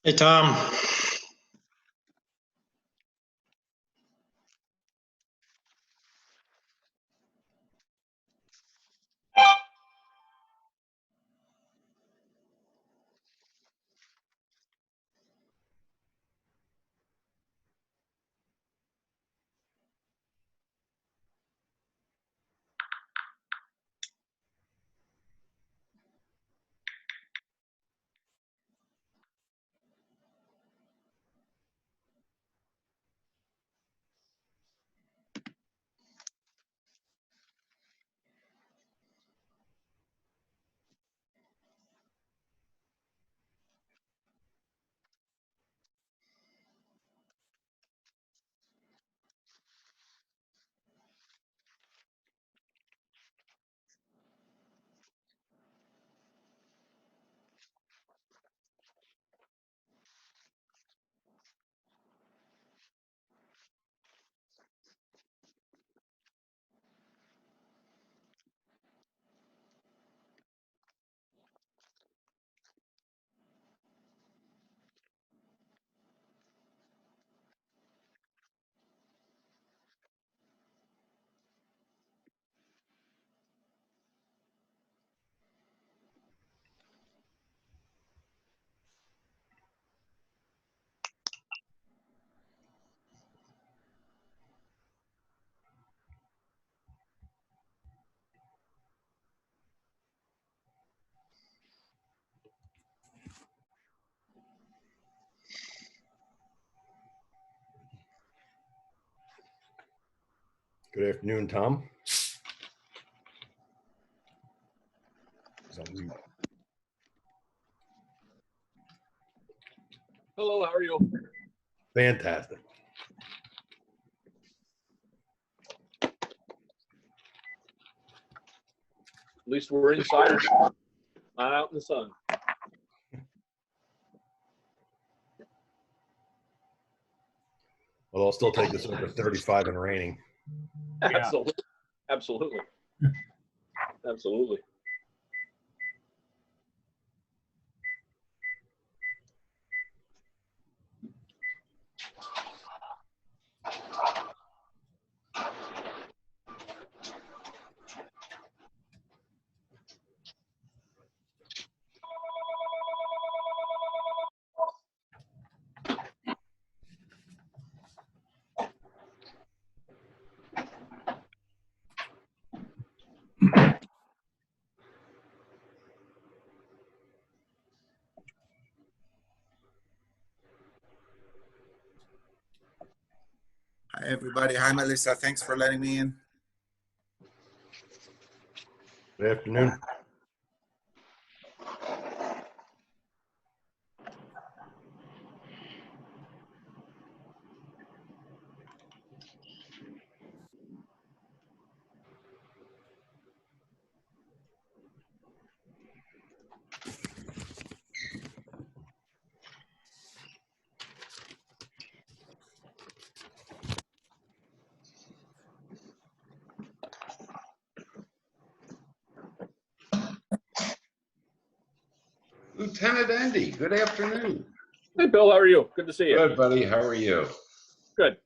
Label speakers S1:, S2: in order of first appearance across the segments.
S1: Hey, Tom.
S2: Good afternoon, Tom.
S3: Hello, how are you?
S2: Fantastic.
S3: At least we're inside, not out in the sun.
S2: Well, I'll still take this over 35 and raining.
S3: Yeah. Absolutely. Absolutely. Absolutely.
S4: Hi, everybody. Hi, Melissa. Thanks for letting me in.
S2: Good afternoon.
S5: Lieutenant Andy, good afternoon.
S3: Hey, Bill, how are you? Good to see you.
S5: Good, buddy. How are you?
S3: Good.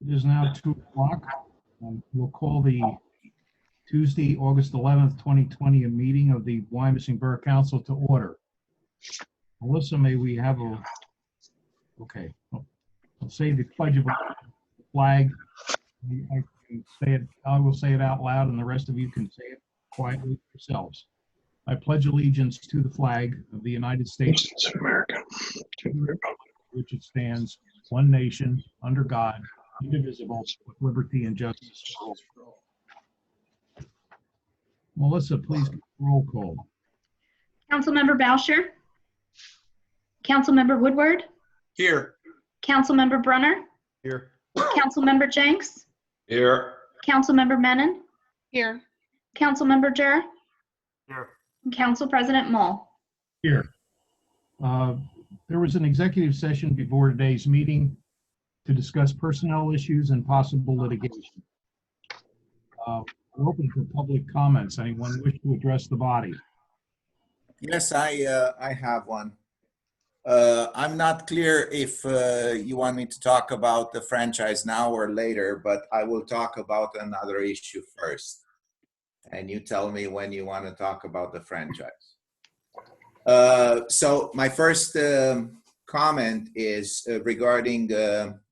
S1: It is now 2 o'clock. We'll call the Tuesday, August 11th, 2020, a meeting of the Wyomissing Borough Council to order. Melissa, may we have a, okay, I'll say the pledge of flag. I can say it, I will say it out loud and the rest of you can say it quietly yourselves. I pledge allegiance to the flag of the United States of America, which it stands, one nation, under God, indivisible, with liberty and justice for all. Melissa, please roll call.
S6: Councilmember Bauscher. Councilmember Woodward.
S4: Here.
S6: Councilmember Brunner.
S2: Here.
S6: Councilmember Jenks.
S5: Here.
S6: Councilmember Menon.
S7: Here.
S6: Councilmember Jur.
S2: Here.
S6: And Council President Mull.
S1: Here. There was an executive session before today's meeting to discuss personnel issues and possible litigation. We're open for public comments. Anyone wish to address the body?
S4: Yes, I have one. I'm not clear if you want me to talk about the franchise now or later, but I will talk about another issue first. And you tell me when you want to talk about the franchise. So my first comment is regarding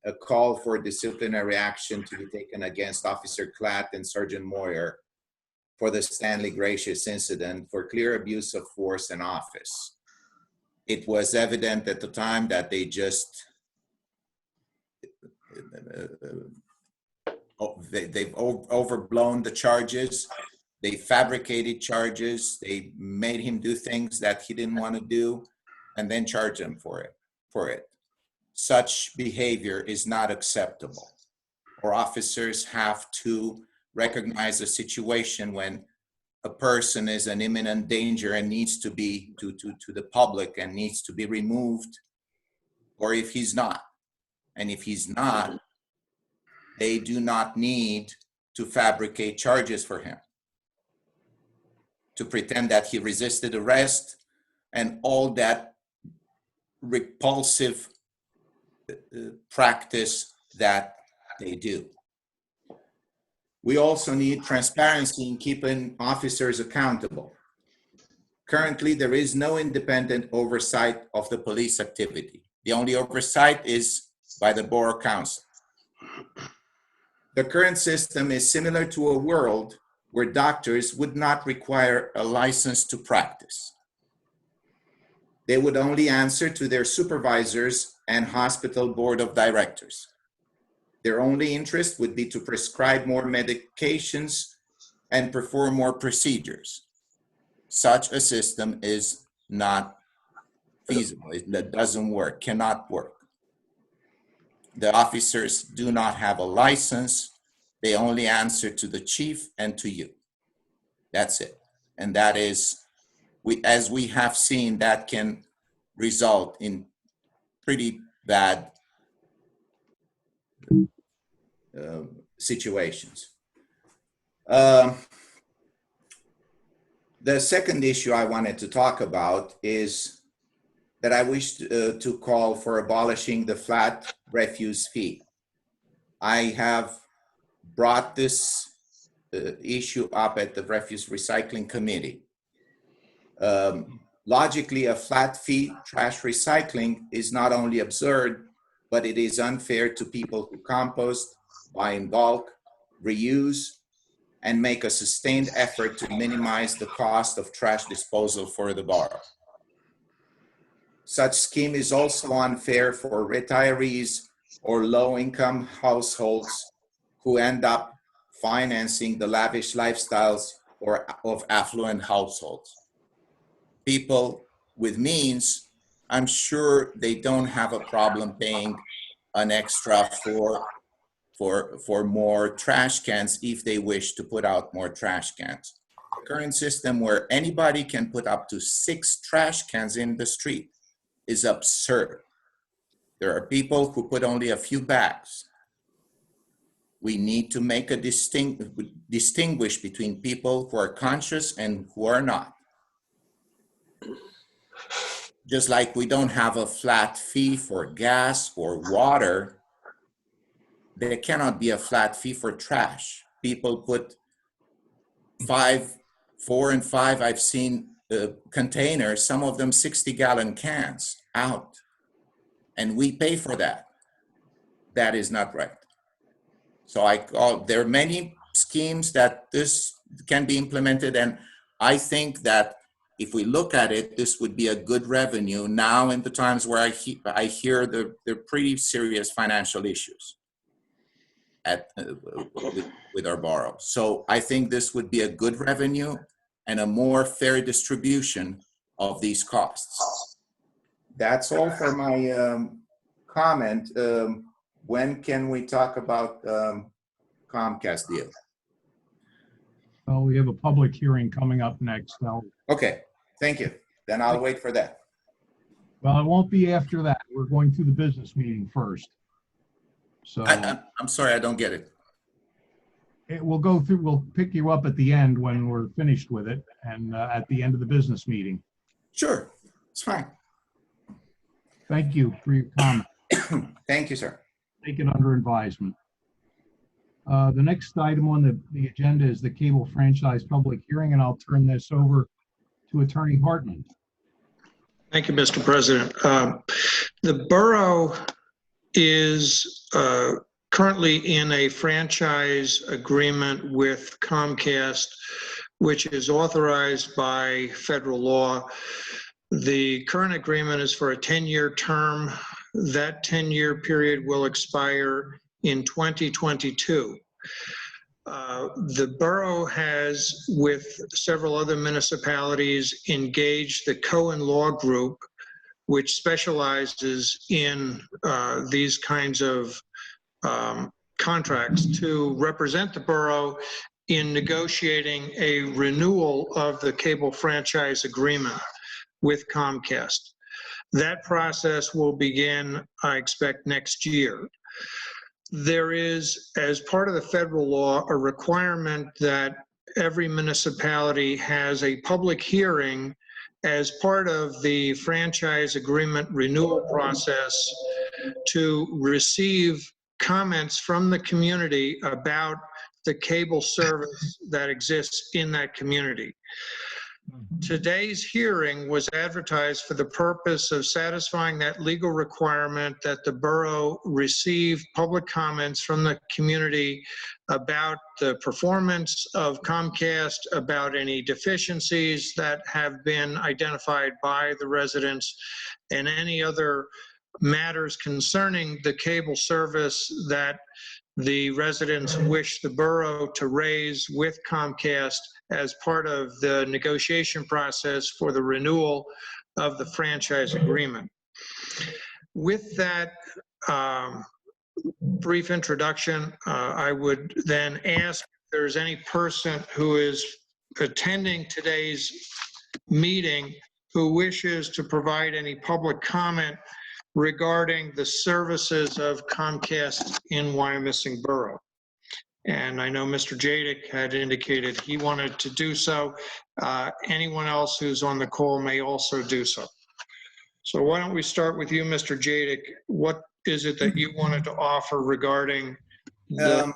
S4: a call for disciplinary action to be taken against Officer Klatt and Sergeant Moyer for the Stanley Gracious incident for clear abuse of force in office. It was evident at the time that they just they've overblown the charges. They fabricated charges. They made him do things that he didn't want to do, and then charge him for it. Such behavior is not acceptable. Our officers have to recognize a situation when a person is an imminent danger and needs to be to the public and needs to be removed, or if he's not. And if he's not, they do not need to fabricate charges for him, to pretend that he resisted arrest and all that repulsive practice that they do. We also need transparency in keeping officers accountable. Currently, there is no independent oversight of the police activity. The only oversight is by the Borough Council. The current system is similar to a world where doctors would not require a license to practice. They would only answer to their supervisors and hospital board of directors. Their only interest would be to prescribe more medications and perform more procedures. Such a system is not feasible. It doesn't work, cannot work. The officers do not have a license. They only answer to the chief and to you. That's it. And that is, as we have seen, that can result in pretty bad situations. The second issue I wanted to talk about is that I wish to call for abolishing the flat refuse fee. I have brought this issue up at the Refuse Recycling Committee. Logically, a flat fee trash recycling is not only absurd, but it is unfair to people who compost, buy in bulk, reuse, and make a sustained effort to minimize the cost of trash disposal for the borough. Such scheme is also unfair for retirees or low-income households who end up financing the lavish lifestyles of affluent households. People with means, I'm sure they don't have a problem paying an extra for more trash cans if they wish to put out more trash cans. The current system where anybody can put up to 6 trash cans in the street is absurd. There are people who put only a few bags. We need to make a distinguish between people who are conscious and who are not. Just like we don't have a flat fee for gas or water, there cannot be a flat fee for trash. People put 4 and 5, I've seen containers, some of them 60-gallon cans out, and we pay for that. That is not right. So there are many schemes that this can be implemented, and I think that if we look at it, this would be a good revenue now in the times where I hear the pretty serious financial issues with our borough. So I think this would be a good revenue and a more fair distribution of these costs. That's all for my comment. When can we talk about Comcast deal?
S1: Well, we have a public hearing coming up next.
S4: Okay, thank you. Then I'll wait for that.
S1: Well, it won't be after that. We're going through the business meeting first. So
S4: I'm sorry, I don't get it.
S1: we'll pick you up at the end when we're finished with it and at the end of the business meeting.
S4: Sure, it's fine.
S1: Thank you for your comment.
S4: Thank you, sir.
S1: Take it under advisement. The next item on the agenda is the cable franchise public hearing, and I'll turn this over to Attorney Hartman.
S7: Thank you, Mr. President. The borough is currently in a franchise agreement with Comcast, which is authorized by federal law. The current agreement is for a 10-year term. That 10-year period will expire in 2022. The borough has, with several other municipalities, engaged the Cohen Law Group, which specializes in these kinds of contracts, to represent the borough in negotiating a renewal of the cable franchise agreement with Comcast. That process will begin, I expect, next year. There is, as part of the federal law, a requirement that every municipality has a public hearing as part of the franchise agreement renewal process to receive comments from the community about the cable service that exists in that community. Today's hearing was advertised for the purpose of satisfying that legal requirement that the borough receive public comments from the community about the performance of Comcast, about any deficiencies that have been identified by the residents, and any other matters concerning the cable service that the residents wish the borough to raise with Comcast as part of the negotiation process for the renewal of the franchise agreement. With that brief introduction, I would then ask if there's any person who is attending today's meeting who wishes to provide any public comment regarding the services of Comcast in Wyomissing Borough. And I know Mr. Jadik had indicated he wanted to do so. Anyone else who's on the call may also do so. So why don't we start with you, Mr. Jadik? What is it that you wanted to offer regarding the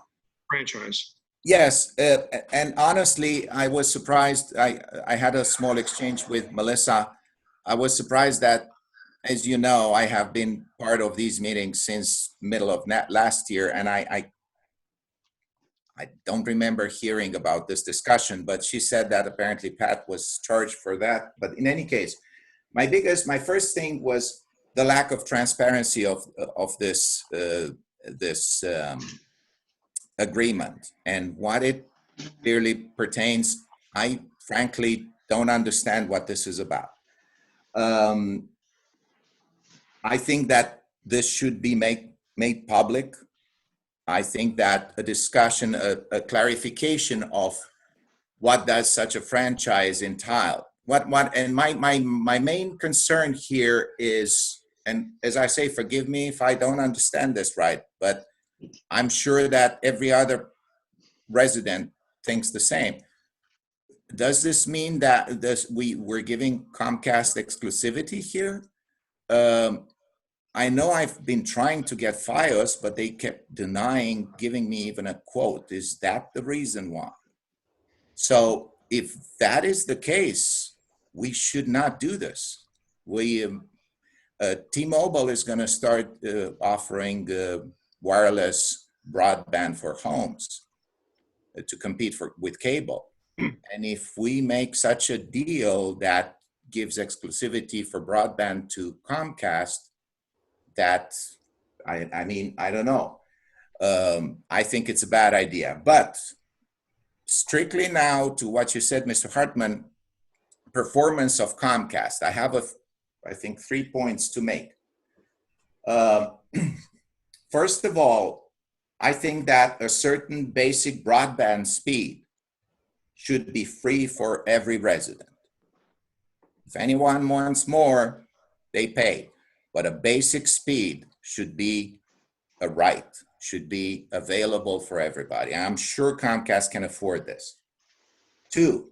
S7: franchise?
S4: Yes, and honestly, I was surprised. I had a small exchange with Melissa. I was surprised that, as you know, I have been part of these meetings since middle of last year, and I don't remember hearing about this discussion, but she said that apparently Pat was charged for that. But in any case, my first thing was the lack of transparency of this agreement and what it clearly pertains. I frankly don't understand what this is about. I think that this should be made public. I think that a discussion, a clarification of what does such a franchise entail. And my main concern here is, and as I say, forgive me if I don't understand this right, but I'm sure that every other resident thinks the same. Does this mean that we're giving Comcast exclusivity here? I know I've been trying to get FiOS, but they kept denying giving me even a quote. Is that the reason why? So if that is the case, we should not do this. T-Mobile is going to start offering wireless broadband for homes to compete with cable. And if we make such a deal that gives exclusivity for broadband to Comcast, that, I mean, I don't know. I think it's a bad idea. But strictly now to what you said, Mr. Hartman, performance of Comcast. I have, I think, 3 points to make. First of all, I think that a certain basic broadband speed should be free for every resident. If anyone wants more, they pay. But a basic speed should be a right, should be available for everybody. And I'm sure Comcast can afford this. 2,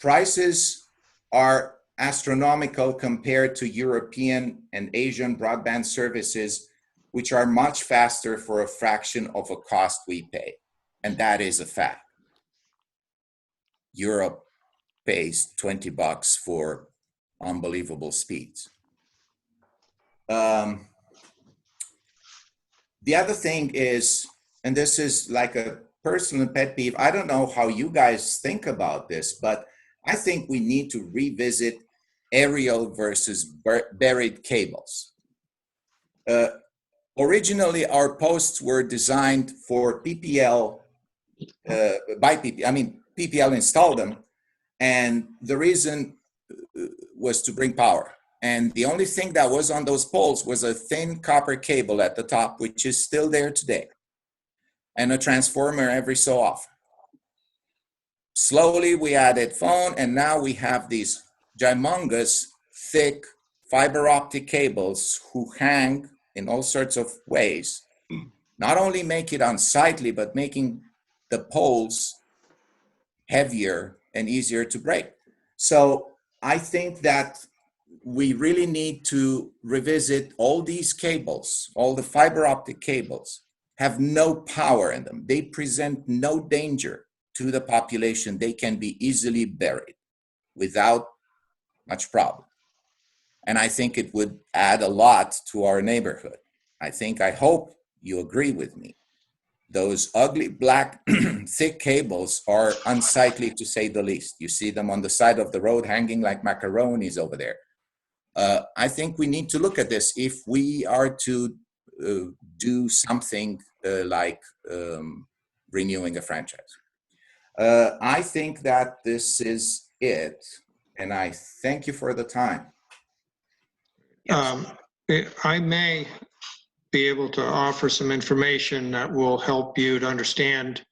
S4: prices are astronomical compared to European and Asian broadband services, which are much faster for a fraction of a cost we pay. And that is a fact. Europe pays $20 for unbelievable speeds. The other thing is, and this is like a personal pet peeve, I don't know how you guys think about this, but I think we need to revisit aerial versus buried cables. Originally, our posts were designed for PPL, by PPL, I mean, PPL installed them, and the reason was to bring power. And the only thing that was on those poles was a thin copper cable at the top, which is still there today, and a transformer every so often. Slowly, we added phone, and now we have these humongous, thick fiber optic cables who hang in all sorts of ways, not only make it unsightly, but making the poles heavier and easier to break. So I think that we really need to revisit all these cables. All the fiber optic cables have no power in them. They present no danger to the population. They can be easily buried without much problem. And I think it would add a lot to our neighborhood. I hope you agree with me. Those ugly black thick cables are unsightly, to say the least. You see them on the side of the road hanging like macaronis over there. I think we need to look at this if we are to do something like renewing a franchise. I think that this is it, and I thank you for the time.
S7: I may be able to offer some information that will help you to understand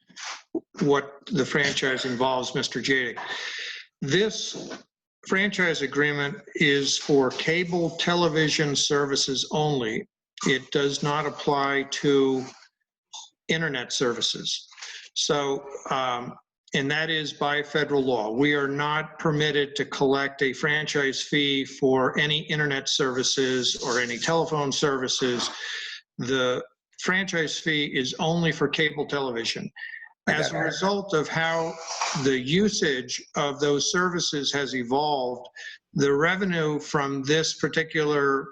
S7: what the franchise involves, Mr. Jadik. This franchise agreement is for cable television services only. It does not apply to internet services. So, and that is by federal law. We are not permitted to collect a franchise fee for any internet services or any telephone services. The franchise fee is only for cable television. As a result of how the usage of those services has evolved, the revenue from this particular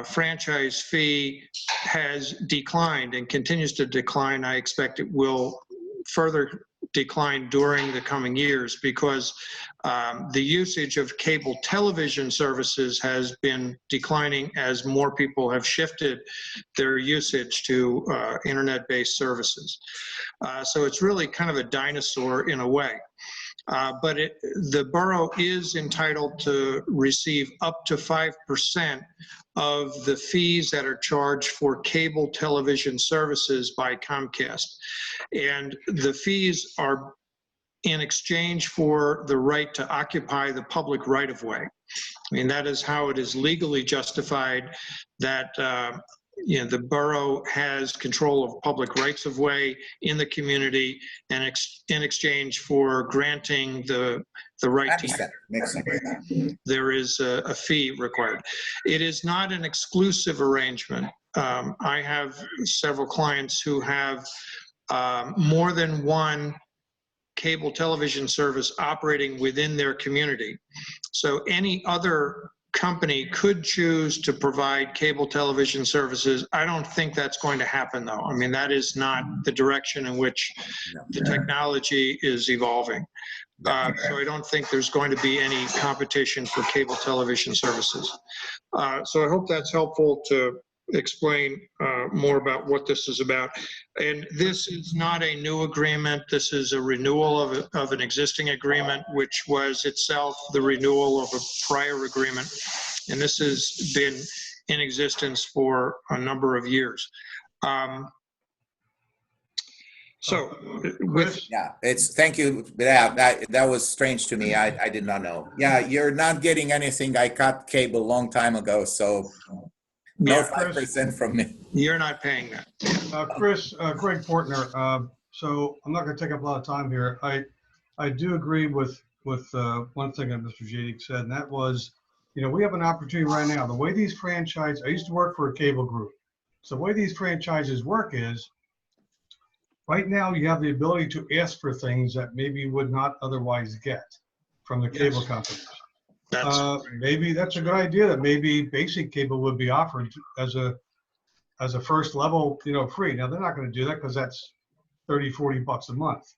S7: franchise fee has declined and continues to decline. I expect it will further decline during the coming years because the usage of cable television services has been declining as more people have shifted their usage to internet-based services. So it's really kind of a dinosaur in a way. But the borough is entitled to receive up to 5% of the fees that are charged for cable television services by Comcast. And the fees are in exchange for the right to occupy the public right-of-way. I mean, that is how it is legally justified that the borough has control of public rights-of-way in the community, and in exchange for granting the the right to
S4: Understand. Makes sense.
S7: there is a fee required. It is not an exclusive arrangement. I have several clients who have more than one cable television service operating within their community. So any other company could choose to provide cable television services. I don't think that's going to happen, though. I mean, that is not the direction in which
S4: No.
S7: the technology is evolving. So I don't think there's going to be any competition for cable television services. So I hope that's helpful to explain more about what this is about. And this is not a new agreement. This is a renewal of an existing agreement, which was itself the renewal of a prior agreement. And this has been in existence for a number of years. So with,
S4: Yeah, thank you. Yeah, that was strange to me. I did not know. Yeah, you're not getting anything. I cut cable a long time ago, so no
S7: Yeah.
S4: 5% from me.
S7: you're not paying that.
S8: Chris, Greg Portner. So I'm not going to take up a lot of time here. I do agree with one thing that Mr. Jadik said, and that was, we have an opportunity right now. The way these franchises, I used to work for a cable group. So the way these franchises work is, right now you have the ability to ask for things that maybe you would not otherwise get from the cable companies. Maybe that's a good idea, that maybe basic cable would be offered as a first level, free. Now they're not going to do that because that's $30-40 a month.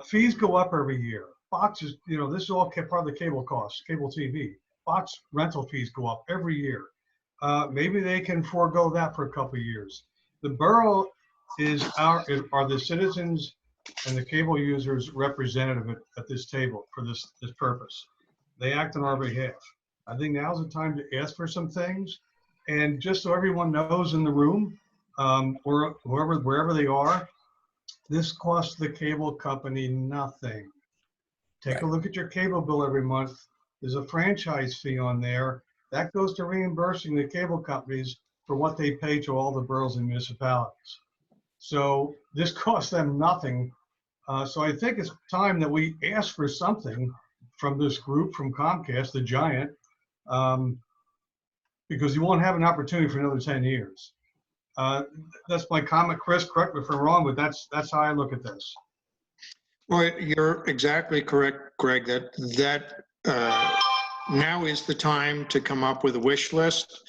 S8: Fees go up every year. Boxes, this is all part of the cable costs, cable TV. Box rental fees go up every year. Maybe they can forego that for a couple of years. The borough are the citizens and the cable users representative at this table for this purpose. They act on our behalf. I think now's the time to ask for some things. And just so everyone knows in the room, or wherever they are, this costs the cable company nothing. Take a look at your cable bill every month. There's a franchise fee on there. That goes to reimbursing the cable companies for what they pay to all the boroughs and municipalities. So this costs them nothing. So I think it's time that we ask for something from this group, from Comcast, the giant, because you won't have an opportunity for another 10 years. That's my comment. Chris, correct me if I'm wrong, but that's how I look at this.
S7: Well, you're exactly correct, Greg, that now is the time to come up with a wish list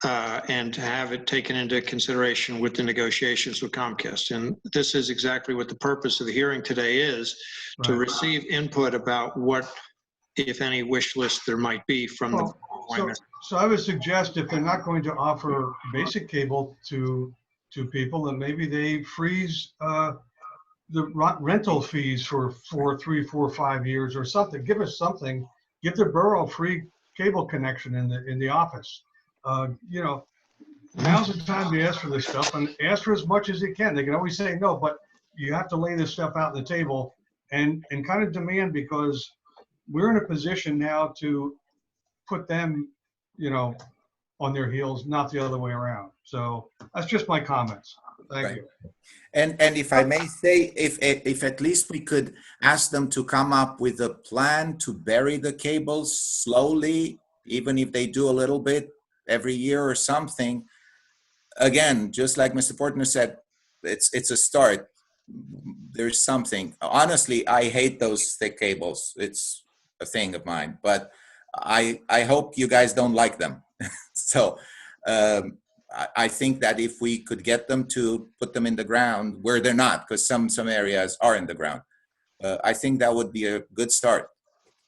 S7: and to have it taken into consideration with the negotiations with Comcast. And this is exactly what the purpose of the hearing today is, to
S8: Right.
S7: receive input about what, if any, wish list there might be from the
S8: So I would suggest, if they're not going to offer basic cable to people, then maybe they freeze the rental fees for 3, 4, 5 years or something. Give us something. Give the borough free cable connection in the office. Now's the time to ask for this stuff, and ask for as much as you can. They can always say no, but you have to lay this stuff out on the table and kind of demand, because we're in a position now to put them, on their heels, not the other way around. So that's just my comments. Thank you.
S4: And if I may say, if at least we could ask them to come up with a plan to bury the cables slowly, even if they do a little bit every year or something. Again, just like Mr. Portner said, it's a start. There's something. Honestly, I hate those thick cables. It's a thing of mine, but I hope you guys don't like them. So I think that if we could get them to put them in the ground where they're not, because some areas are in the ground, I think that would be a good start.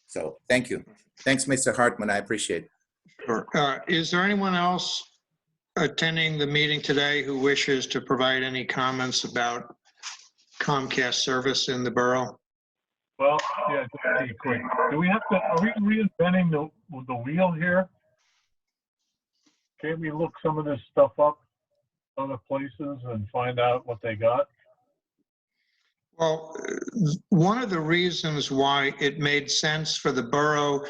S4: So thank you. Thanks, Mr. Hartman. I appreciate it.
S7: Sure. Is there anyone else attending the meeting today who wishes to provide any comments about Comcast service in the borough?
S9: Well, yeah, just to be quick. Do we have to, are we reinventing the wheel here? Can't we look some of this stuff up other places and find out what they got?
S7: Well, one of the reasons why it made sense for the borough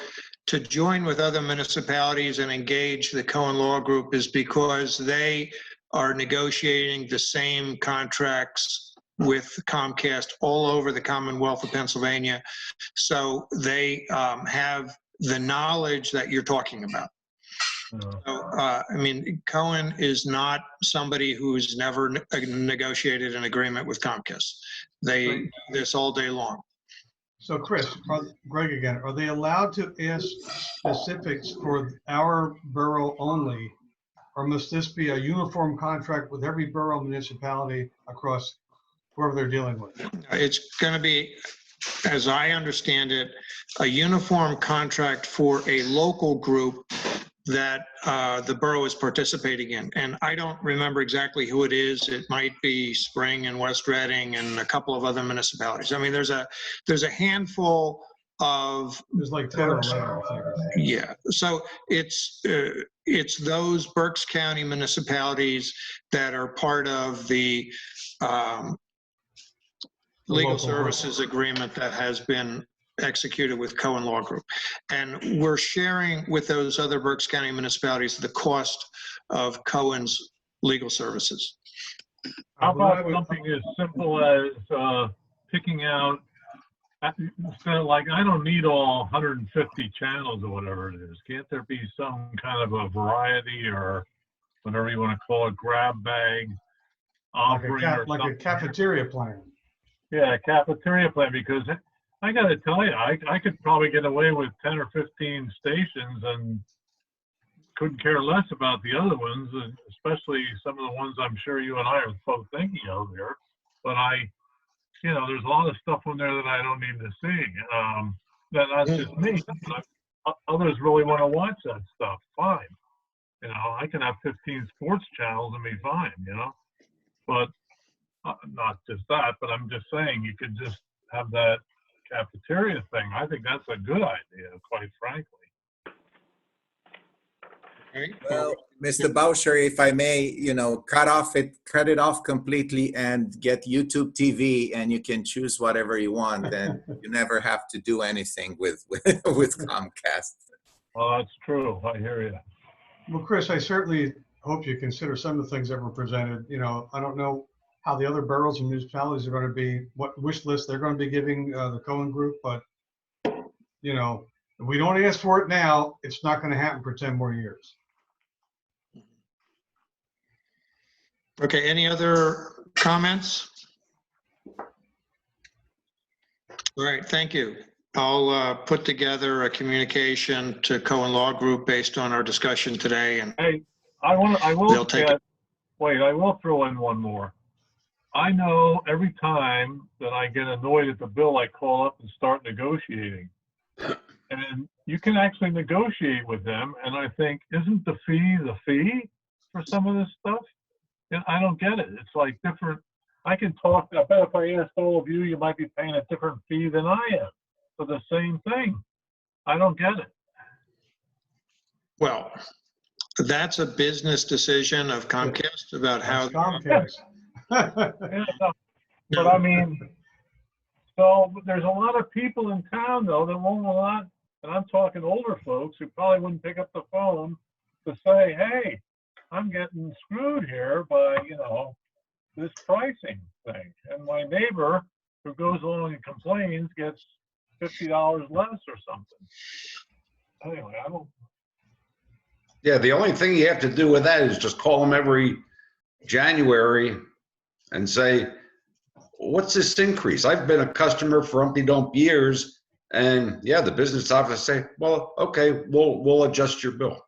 S7: to join with other municipalities and engage the Cohen Law Group is because they are negotiating the same contracts with Comcast all over the Commonwealth of Pennsylvania. So they have the knowledge that you're talking about. So, I mean, Cohen is not somebody who's never negotiated an agreement with Comcast. They do this all day long.
S8: So Chris, Greg again, are they allowed to ask specifics for our borough only? Or must this be a uniform contract with every borough municipality across whoever they're dealing with?
S7: It's going to be, as I understand it, a uniform contract for a local group that the borough is participating in. And I don't remember exactly who it is. It might be Spring and West Reading and a couple of other municipalities. I mean, there's a handful of.
S8: There's like 10 or 11, I think.
S7: Yeah, so it's those Berks County municipalities that are part of the legal
S8: local
S7: services agreement that has been executed with Cohen Law Group. And we're sharing with those other Berks County municipalities the cost of Cohen's legal services.
S9: How about something as simple as picking out, like, I don't need all 150 channels or whatever it is. Can't there be some kind of a variety or whatever you want to call it, grab bag offering or
S8: Like a
S9: something?
S8: cafeteria plan.
S9: Yeah, a cafeteria plan, because I got to tell you, I could probably get away with 10 or 15 stations and couldn't care less about the other ones, especially some of the ones I'm sure you and I are both thinking of here. But there's a lot of stuff on there that I don't need to see. That's just me. Others really want to watch that stuff. Fine. I can have 15 sports channels and be fine, But not just that, but I'm just saying you could just have that cafeteria thing. I think that's a good idea, quite frankly.
S4: Well, Mr. Boucher, if I may, cut it off completely and get YouTube TV, and you can choose whatever you want, and you never have to do anything with Comcast.
S9: Well, that's true. I hear you.
S8: Well, Chris, I certainly hope you consider some of the things that were presented. I don't know how the other boroughs and municipalities are going to be, what wish list they're going to be giving the Cohen Group, but if we don't ask for it now, it's not going to happen for 10 more years.
S7: Okay, any other comments? All right, thank you. I'll put together a communication to Cohen Law Group based on our discussion today, and
S9: Hey, I will
S7: they'll take it.
S9: Wait, I will throw in one more. I know every time that I get annoyed at the bill, I call up and start negotiating. And you can actually negotiate with them, and I think, isn't the fee for some of this stuff? And I don't get it. It's like different. I can talk. I bet if I asked all of you, you might be paying a different fee than I am for the same thing. I don't get it.
S7: Well, that's a business decision of Comcast about how.
S8: Comcast.
S9: Yeah, but I mean, so there's a lot of people in town though that won't allow, and I'm talking older folks who probably wouldn't pick up the phone to say, hey, I'm getting screwed here by, this pricing thing. And my neighbor who goes along and complains gets $50 less or something. Anyway, I don't.
S5: Yeah, the only thing you have to do with that is just call them every January and say, what's this increase? I've been a customer for umpty-dump years, and yeah, the business office say, well, okay, we'll adjust your bill.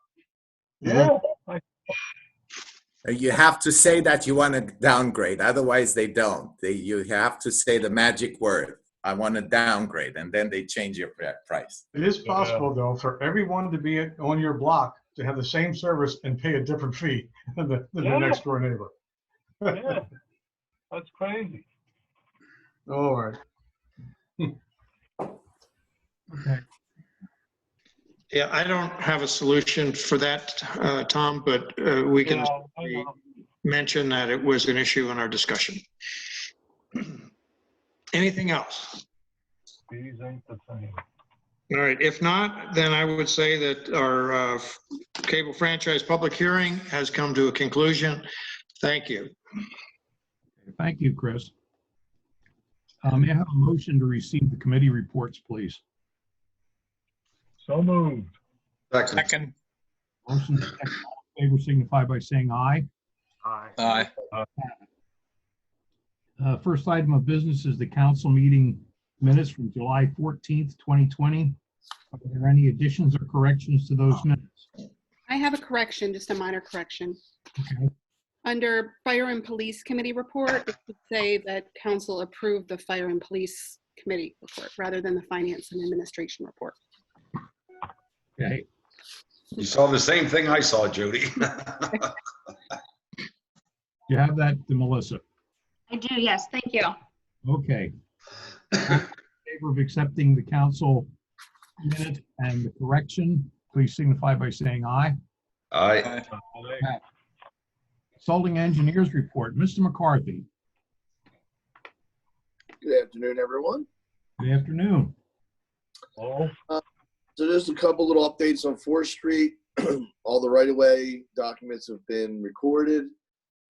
S9: Yeah.
S4: You have to say that you want to downgrade, otherwise they don't. You have to say the magic word, I want to downgrade, and then they change your price.
S8: It is possible, though, for everyone to be on your block to have the same service and pay a different fee than the next door neighbor.
S9: Yeah, that's crazy.
S8: All right.
S1: Okay.
S7: Yeah, I don't have a solution for that, Tom, but we can mention that it was an issue in our discussion. Anything else?
S9: These ain't the same.
S7: All right, if not, then I would say that our cable franchise public hearing has come to a conclusion. Thank you.
S1: Thank you, Chris. May I have a motion to receive the committee reports, please?
S9: So moved.
S5: Second.
S1: Motion second, all in favor signify by saying aye.
S3: Aye.
S1: First item of business is the council meeting minutes from July 14th, 2020. Are there any additions or corrections to those minutes?
S10: I have a correction, just a minor correction.
S1: Okay.
S10: Under Fire and Police Committee report, it should say that council approved the Fire and Police Committee report rather than the Finance and Administration report.
S1: Okay.
S5: You saw the same thing I saw, Jody.
S1: You have that, Melissa?
S6: I do, yes, thank you.
S1: Okay. All in favor of accepting the council minute and the correction, please signify by saying aye.
S5: Aye.
S1: Consulting engineers report, Mr. McCarthy.
S11: Good afternoon, everyone.
S1: Good afternoon.
S9: Oh,
S11: So just a couple little updates on 4th Street. All the right-of-way documents have been recorded.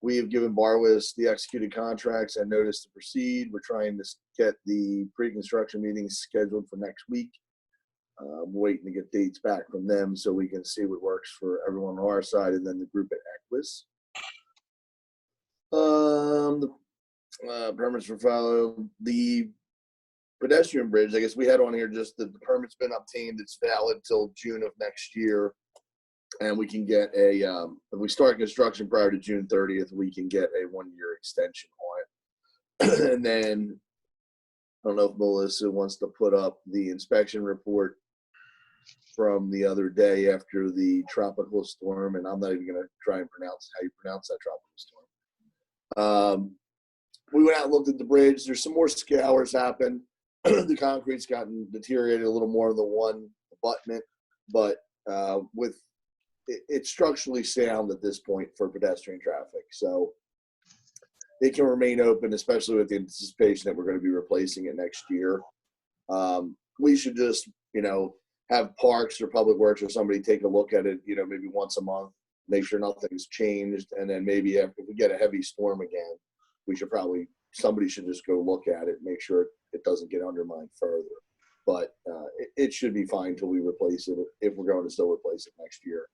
S11: We have given Barwis the executed contracts and notice to proceed. We're trying to get the pre-construction meetings scheduled for next week. Waiting to get dates back from them so we can see what works for everyone on our side and then the group at Equus. The permits for follow the pedestrian bridge. I guess we had on here just that the permit's been obtained. It's valid till June of next year. And we can get a, if we start construction prior to June 30th, we can get a 1-year extension on it. And then, I don't know if Melissa wants to put up the inspection report from the other day after the tropical storm, and I'm not even gonna try and pronounce how you pronounce that tropical storm. We went out and looked at the bridge. There's some more scours happen. The concrete's gotten deteriorated a little more in the one abutment, but it's structurally sound at this point for pedestrian traffic. So it can remain open, especially with the anticipation that we're going to be replacing it next year. We should just, have Parks or Public Works or somebody take a look at it, maybe once a month, make sure nothing's changed. And then maybe if we get a heavy storm again, somebody should just go look at it, make sure it doesn't get undermined further. But it should be fine till we replace it, if we're going to still replace it next year.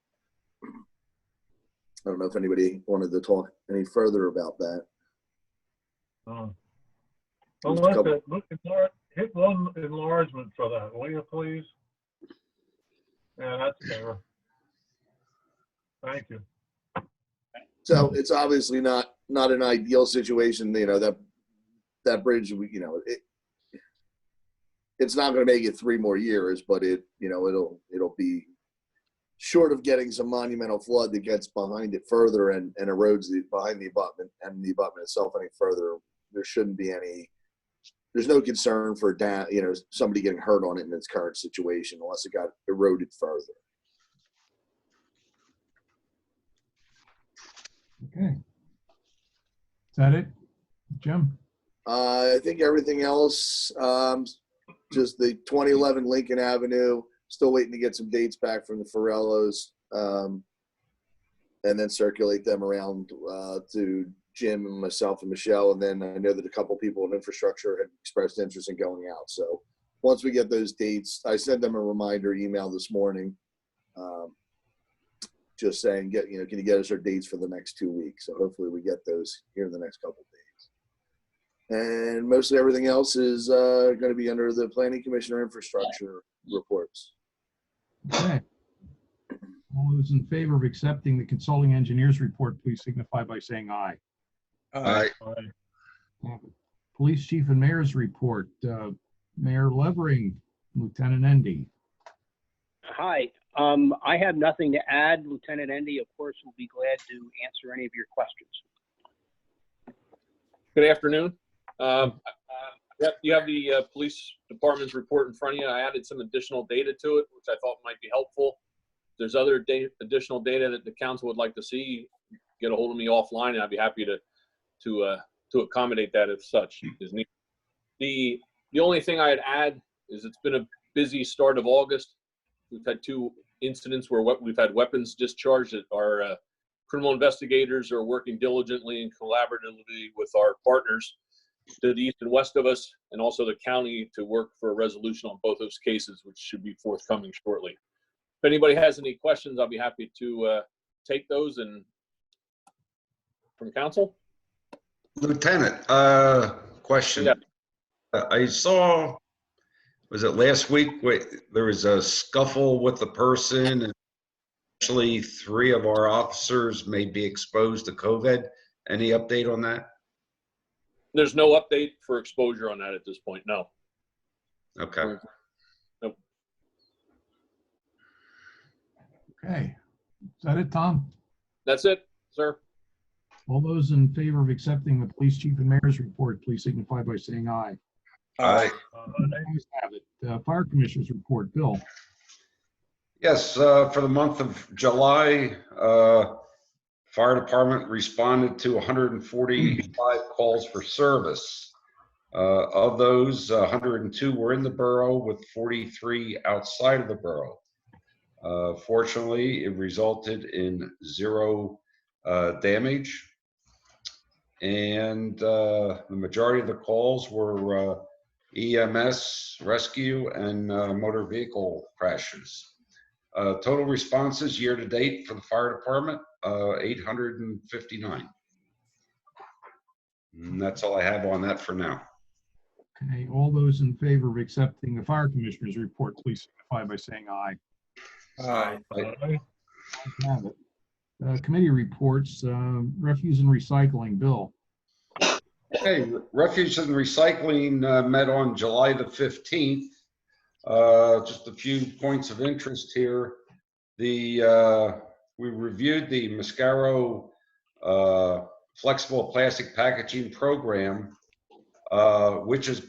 S11: I don't know if anybody wanted to talk any further about that.
S9: Hit one enlargement for that, will you please? Yeah, that's better. Thank you.
S11: So it's obviously not an ideal situation, that bridge, it's not going to make it 3 more years, but it'll be short of getting some monumental flood that gets behind it further and erodes behind the abutment and the abutment itself any further. There's no concern for somebody getting hurt on it in its current situation unless it got eroded further.
S1: Okay. Is that it, Jim?
S11: I think everything else, just the 2011 Lincoln Avenue, still waiting to get some dates back from the Farellos, and then circulate them around to Jim and myself and Michelle. And then I know that a couple people in infrastructure had expressed interest in going out. So once we get those dates, I sent them a reminder email this morning, just saying, can you get us our dates for the next 2 weeks? So hopefully we get those here in the next couple of days. And mostly everything else is going to be under the Planning Commissioner infrastructure reports.
S1: Okay. All those in favor of accepting the consulting engineers report, please signify by saying aye.
S5: Aye.
S1: Police chief and mayor's report. Mayor Levering, Lieutenant Endy.
S12: Hi. I have nothing to add. Lieutenant Endy, of course, will be glad to answer any of your questions.
S3: Good afternoon. Yep, you have the police department's report in front of you. I added some additional data to it, which I thought might be helpful. If there's other additional data that the council would like to see, get a hold of me offline, and I'd be happy to accommodate that if such is needed. The only thing I'd add is it's been a busy start of August. We've had 2 incidents where we've had weapons discharged. That our criminal investigators are working diligently and collaboratively with our partners to the east and west of us, and also the county to work for a resolution on both those cases, which should be forthcoming shortly. If anybody has any questions, I'll be happy to take those and from council.
S5: Lieutenant, question.
S3: Yeah.
S5: I saw, was it last week, there was a scuffle with the person and actually 3 of our officers may be exposed to COVID. Any update on that?
S3: There's no update for exposure on that at this point, no.
S5: Okay.
S3: Nope.
S1: Okay. Is that it, Tom?
S3: That's it, sir.
S1: All those in favor of accepting the police chief and mayor's report, please signify by saying aye.
S5: Aye.
S1: Ayes have it. Fire commissioner's report, Bill.
S5: Yes, for the month of July, fire department responded to 145 calls for service. Of those, 102 were in the borough with 43 outside of the borough. Fortunately, it resulted in 0 damage. And the majority of the calls were EMS, rescue, and motor vehicle crashes. Total responses year to date for the fire department, 859. And that's all I have on that for now.
S1: Okay, all those in favor of accepting the fire commissioner's report, please signify by saying aye.
S2: Aye.
S1: Ayes have it. Committee reports, refuse and recycling, Bill.
S5: Okay, refuse and recycling met on July the 15th. Just a few points of interest here. We reviewed the Mascaro flexible plastic packaging program, which is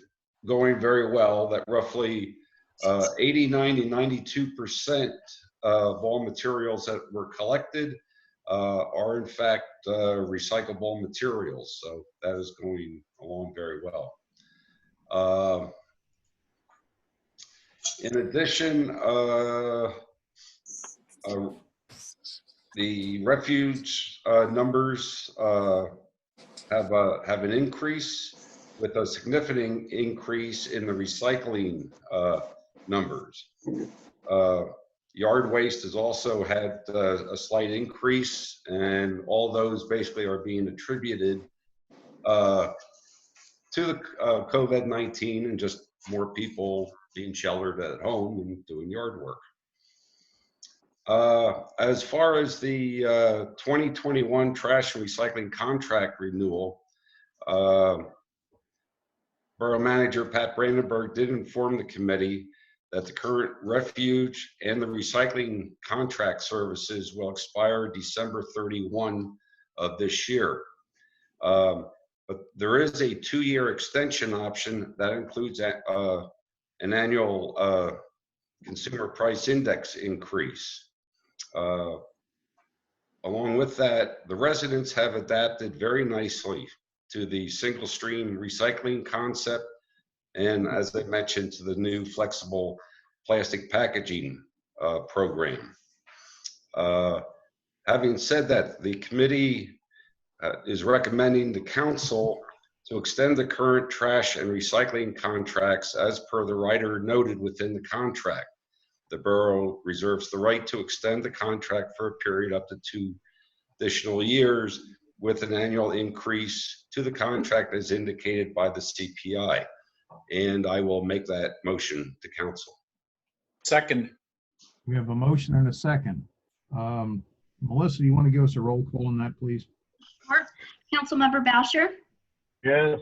S5: going very well. That roughly 89 and 92% of all materials that were collected are in fact recyclable materials. So that is going along very well. In addition, the refuge numbers have an increase, with a significant increase in the recycling numbers. Yard waste has also had a slight increase, and all those basically are being attributed to the COVID-19 and just more people being sheltered at home and doing yard work. As far as the 2021 trash and recycling contract renewal, Borough Manager Pat Brandenburg did inform the committee that the current refuge and the recycling contract services will expire December 31 of this year. But there is a 2-year extension option that includes an annual consumer price index increase. Along with that, the residents have adapted very nicely to the single stream recycling concept, and as I mentioned, to the new flexible plastic packaging program. Having said that, the committee is recommending the council to extend the current trash and recycling contracts as per the writer noted within the contract. The borough reserves the right to extend the contract for a period up to 2 additional years with an annual increase to the contract as indicated by the CPI. And I will make that motion to council.
S13: Second.
S1: We have a motion and a second. Melissa, you want to give us a roll call on that, please?
S6: Sure. Councilmember Boucher,
S9: Yes.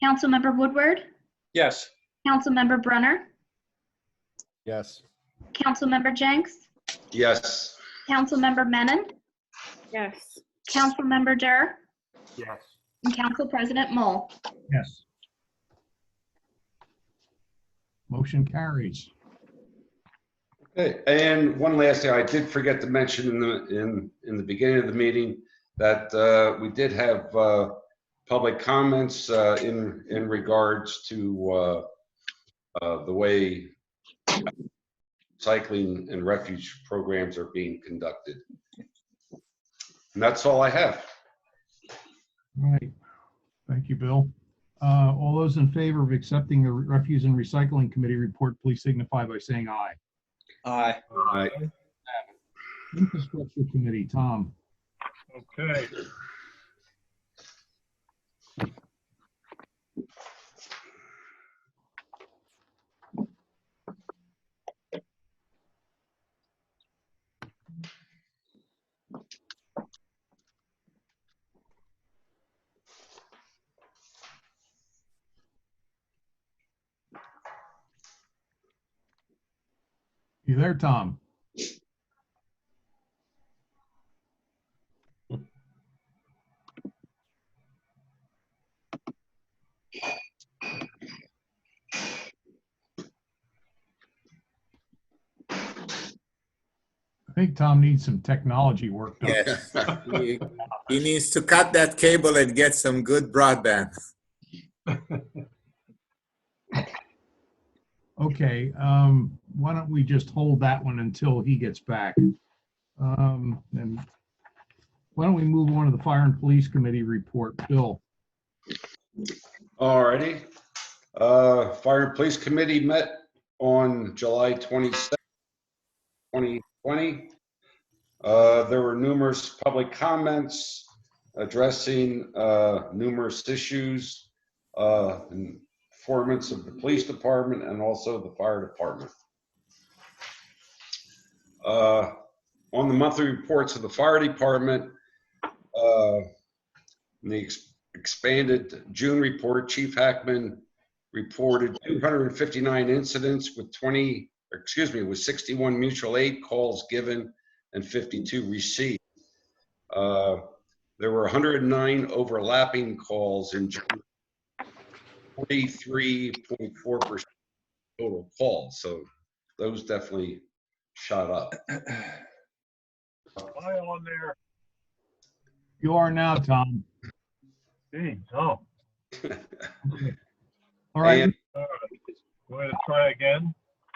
S6: Councilmember Woodward,
S13: Yes.
S6: Councilmember Brunner,
S2: Yes.
S6: Councilmember Jenks,
S5: Yes.
S6: Councilmember Menon,
S10: Yes.
S6: Councilmember Durr,
S2: Yes.
S6: and Council President Mole.
S1: Yes. Motion carries.
S5: Okay, and one last thing I did forget to mention in the beginning of the meeting, that we did have public comments in regards to the way recycling and refuge programs are being conducted. And that's all I have.
S1: All right. Thank you, Bill. All those in favor of accepting the Refuse and Recycling Committee report, please signify by saying aye.
S13: Aye.
S2: Aye.
S1: Infrastructure Committee, Tom.
S9: Okay.
S1: You there, Tom? I think Tom needs some technology work done.
S4: Yes. He needs to cut that cable and get some good broadband.
S1: Okay, why don't we just hold that one until he gets back? And why don't we move on to the Fire and Police Committee report? Bill?
S5: Alrighty. Fire and Police Committee met on July 27th, 2020. There were numerous public comments addressing numerous issues and performance of the police department and also the fire department. On the monthly reports of the fire department, in the expanded June report, Chief Hackman reported 259 incidents with 61 mutual aid calls given and 52 received. There were 109 overlapping calls in June, 43.4% total calls. So those definitely shot up.
S9: Am I on there?
S1: You are now, Tom.
S9: Geez, oh.
S1: All right.
S5: And
S9: Going to try again?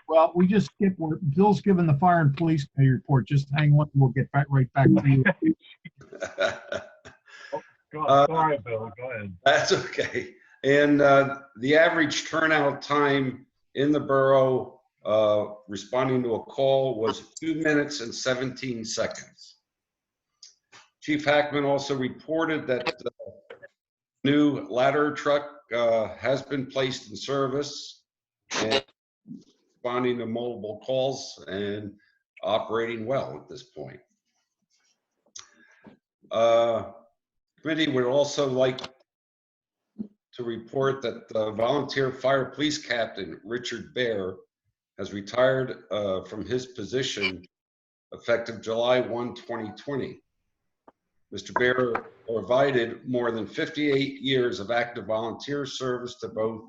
S1: Well, we just skipped where Bill's given the Fire and Police Committee report. Just hang on, we'll get right back to you.
S9: Sorry, Bill, go ahead.
S5: That's okay. And the average turnout time in the borough responding to a call was 2 minutes and 17 seconds. Chief Hackman also reported that the new ladder truck has been placed in service and responding to multiple calls and operating well at this point. Committee would also like to report that the volunteer fire police captain, Richard Bear, has retired from his position effective July 1, 2020. Mr. Bear provided more than 58 years of active volunteer service to both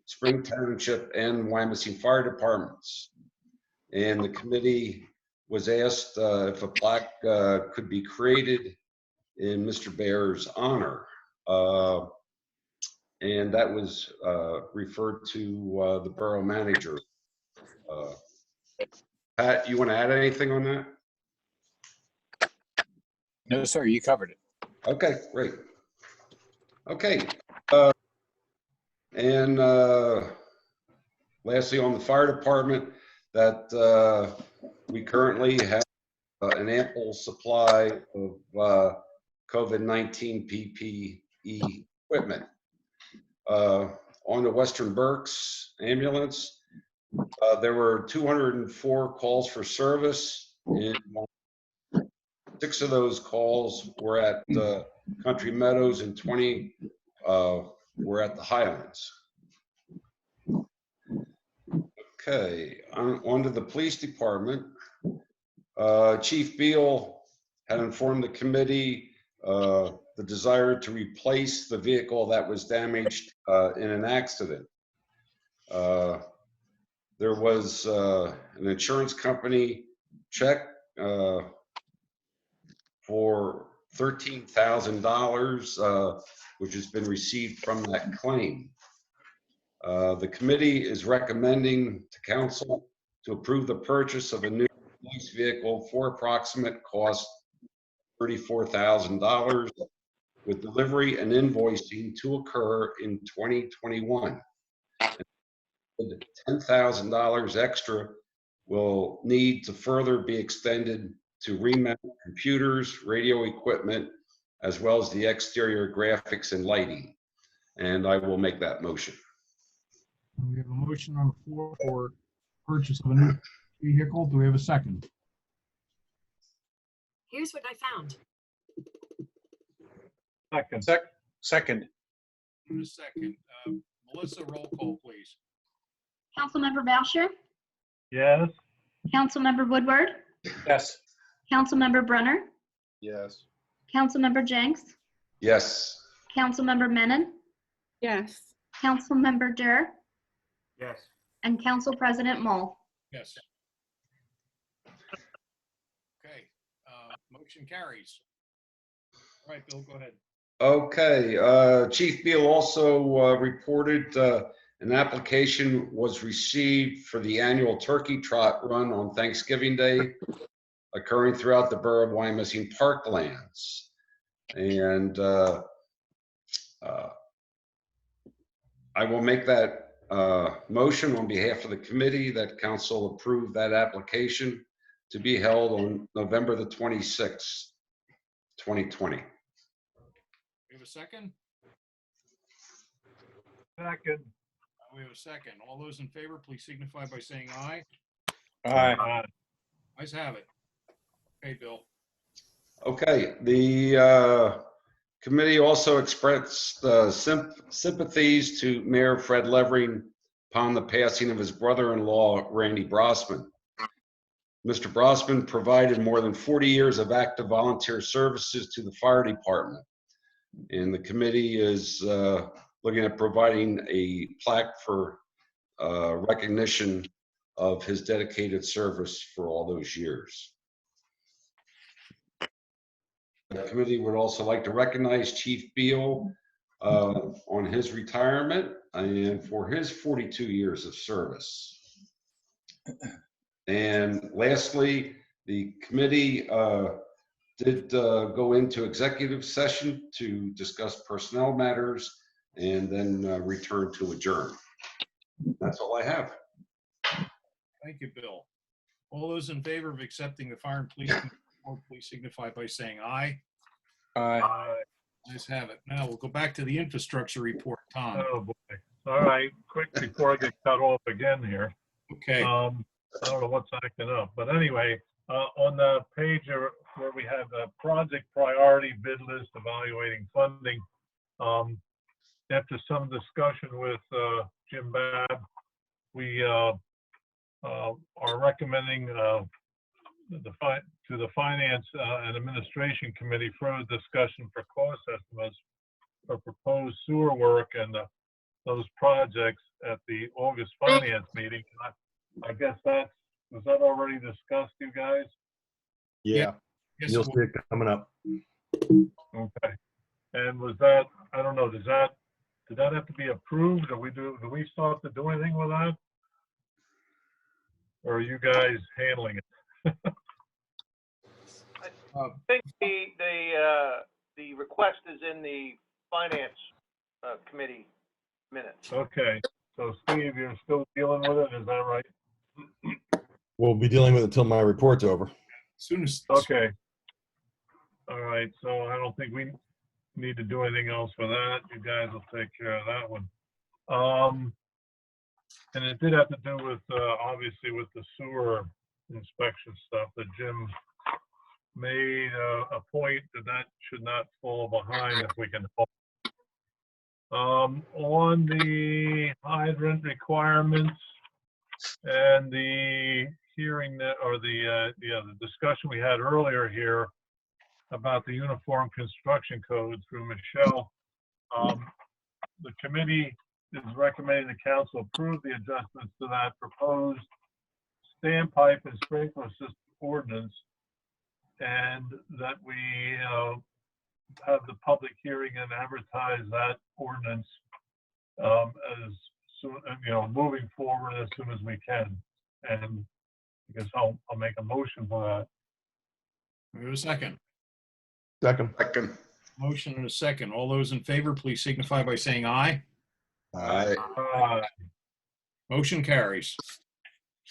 S5: Spring Township and Wyomissing Fire Departments. And the committee was asked if a plaque could be created in Mr. Bear's honor. And that was referred to the borough manager. Pat, you want to add anything on that?
S14: No, sir, you covered it.
S5: Okay, great. Okay. And lastly, on the fire department, that we currently have an ample supply of COVID-19 PPE equipment. On the Western Berks ambulance, there were 204 calls for service. And 6 of those calls were at Country Meadows and 20 were at the Highlands. Okay, on to the police department. Chief Beal had informed the committee the desire to replace the vehicle that was damaged in an accident. There was an insurance company check for $13,000, which has been received from that claim. The committee is recommending to council to approve the purchase of a new police vehicle for approximate cost $34,000. with delivery and invoicing to occur in 2021. The $10,000 extra will need to further be extended to remount computers, radio equipment, as well as the exterior graphics and lighting. And I will make that motion.
S1: We have a motion on the floor for purchase of a new vehicle. Do we have a second?
S15: Here's what I found.
S9: Second.
S13: Second.
S1: In a second. Melissa, roll call, please.
S6: Councilmember Boucher,
S9: Yes.
S6: Councilmember Woodward,
S13: Yes.
S6: Councilmember Brunner,
S2: Yes.
S6: Councilmember Jenks,
S5: Yes.
S6: Councilmember Menon,
S10: Yes.
S6: Councilmember Durr,
S2: Yes.
S6: and Council President Mull.
S1: Yes. Okay, motion carries. All right, Bill, go ahead.
S5: Okay, Chief Beal also reported an application was received for the annual turkey trot run on Thanksgiving Day, occurring throughout the borough of Wyomissing parklands. And I will make that motion on behalf of the committee that council approve that application to be held on November the 26th, 2020.
S1: We have a second?
S9: Second.
S1: We have a second. All those in favor, please signify by saying aye.
S13: Aye.
S1: Ayes have it. Okay, Bill.
S5: Okay, the committee also expressed sympathies to Mayor Fred Levering upon the passing of his brother-in-law, Randy Brossman. Mr. Brossman provided more than 40 years of active volunteer services to the fire department. And the committee is looking at providing a plaque for recognition of his dedicated service for all those years. The committee would also like to recognize Chief Beal on his retirement and for his 42 years of service. And lastly, the committee did go into executive session to discuss personnel matters and then return to adjourn. That's all I have.
S1: Thank you, Bill. All those in favor of accepting the fire and police report, please signify by saying aye.
S13: Aye.
S1: Ayes have it. Now we'll go back to the infrastructure report. Tom.
S9: Oh, boy. All right, quick before I get cut off again here.
S1: Okay.
S9: I don't know what's acting up, but anyway, on the page where we have the project priority bid list evaluating funding, after some discussion with Jim Babb, we are recommending to the Finance and Administration Committee further discussion for cost estimates for proposed sewer work and those projects at the August Finance meeting. I guess was that already discussed, you guys?
S2: Yeah.
S1: Yes,
S2: You'll see it coming up.
S9: Okay. And was that, I don't know, did that have to be approved? Do we still have to do anything with that? Or are you guys handling it?
S16: I think the request is in the Finance Committee minutes.
S9: Okay. So Steve, you're still dealing with it, is that right?
S2: We'll be dealing with it till my report's over.
S1: Soon as.
S9: Okay. All right, so I don't think we need to do anything else for that. You guys will take care of that one. And it did have to do with, obviously, with the sewer inspection stuff that Jim made a point that should not fall behind if we can help. On the hydrant requirements and the hearing that, or the discussion we had earlier here about the Uniform Construction Code through Michelle, the committee is recommending the council approve the adjustments to that proposed standpipe and sprinkler system ordinance, and that we have the public hearing and advertise that ordinance as soon, moving forward as soon as we can. And I guess I'll make a motion for that.
S1: We have a second.
S2: Second.
S5: Second.
S1: Motion and a second. All those in favor, please signify by saying aye.
S5: Aye.
S1: Motion carries.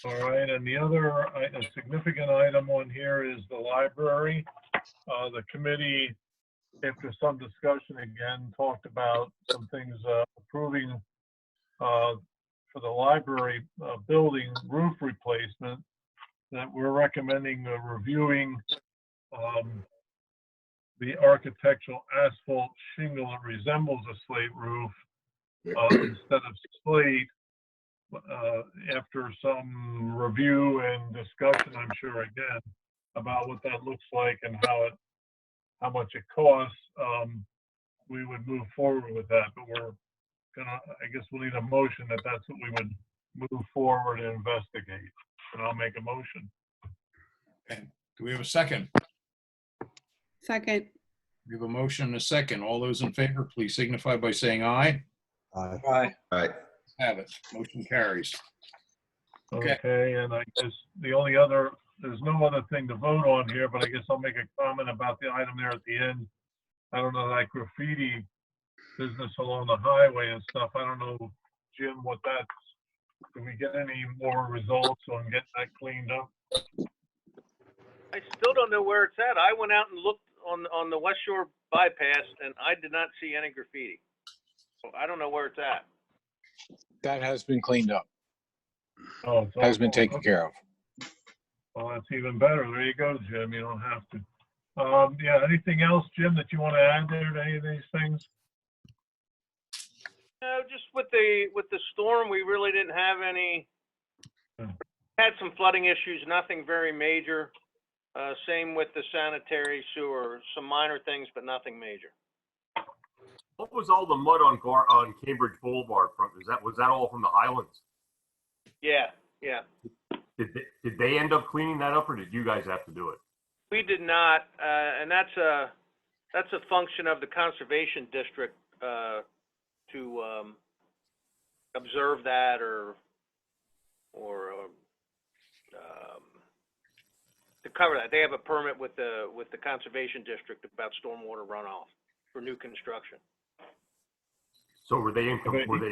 S9: All right, and the other a significant item on here is the library. The committee, after some discussion again, talked about some things approving for the library building roof replacement, that we're recommending reviewing the architectural asphalt shingle that resembles a slate roof instead of slate. After some review and discussion, I'm sure again, about what that looks like and how much it costs, we would move forward with that. But I guess we'll need a motion that that's what we would move forward and investigate. And I'll make a motion.
S1: Okay. Do we have a second?
S10: Second.
S1: We have a motion and a second. All those in favor, please signify by saying aye.
S13: Aye.
S5: Aye.
S1: Have it. Motion carries. Okay.
S9: Okay, and I guess the only other, there's no other thing to vote on here, but I guess I'll make a comment about the item there at the end. I don't know, that graffiti business along the highway and stuff. I don't know, Jim, what that's, did we get any more results on getting that cleaned up?
S16: I still don't know where it's at. I went out and looked on the West Shore bypass, and I did not see any graffiti. So I don't know where it's at.
S14: That has been cleaned up.
S9: Oh, it's
S14: Has been
S9: all-
S14: taken care of.
S9: Well, that's even better. There you go, Jim. You don't have to. Yeah, anything else, Jim, that you want to add there to any of these things?
S16: No, just with the storm, we really didn't have any. Had some flooding issues, nothing very major. Same with the sanitary sewer, some minor things, but nothing major.
S15: What was all the mud on Cambridge Boulevard from? Was that all from the Highlands?
S16: Yeah, yeah.
S15: Did they end up cleaning that up, or did you guys have to do it?
S16: We did not, and that's a function of the conservation district to observe that or to cover that. They have a permit with the conservation district about stormwater runoff for new construction.
S15: So were they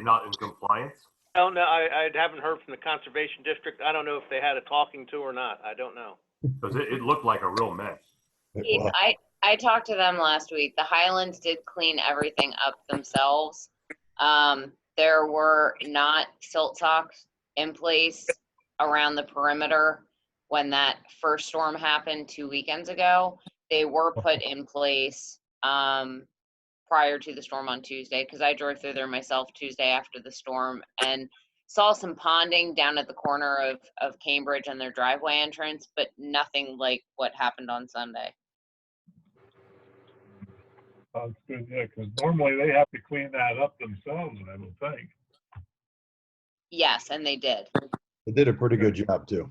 S15: not in compliance?
S16: Oh no, I haven't heard from the conservation district. I don't know if they had a talking to or not. I don't know.
S15: Because it looked like a real mess.
S17: Keith, I talked to them last week. The Highlands did clean everything up themselves. There were not silt socks in place around the perimeter when that first storm happened 2 weekends ago. They were put in place prior to the storm on Tuesday, because I drove through there myself Tuesday after the storm and saw some ponding down at the corner of Cambridge and their driveway entrance, but nothing like what happened on Sunday.
S9: That's good, yeah, because normally they have to clean that up themselves, I would think.
S17: Yes, and they did.
S2: They did a pretty good job too.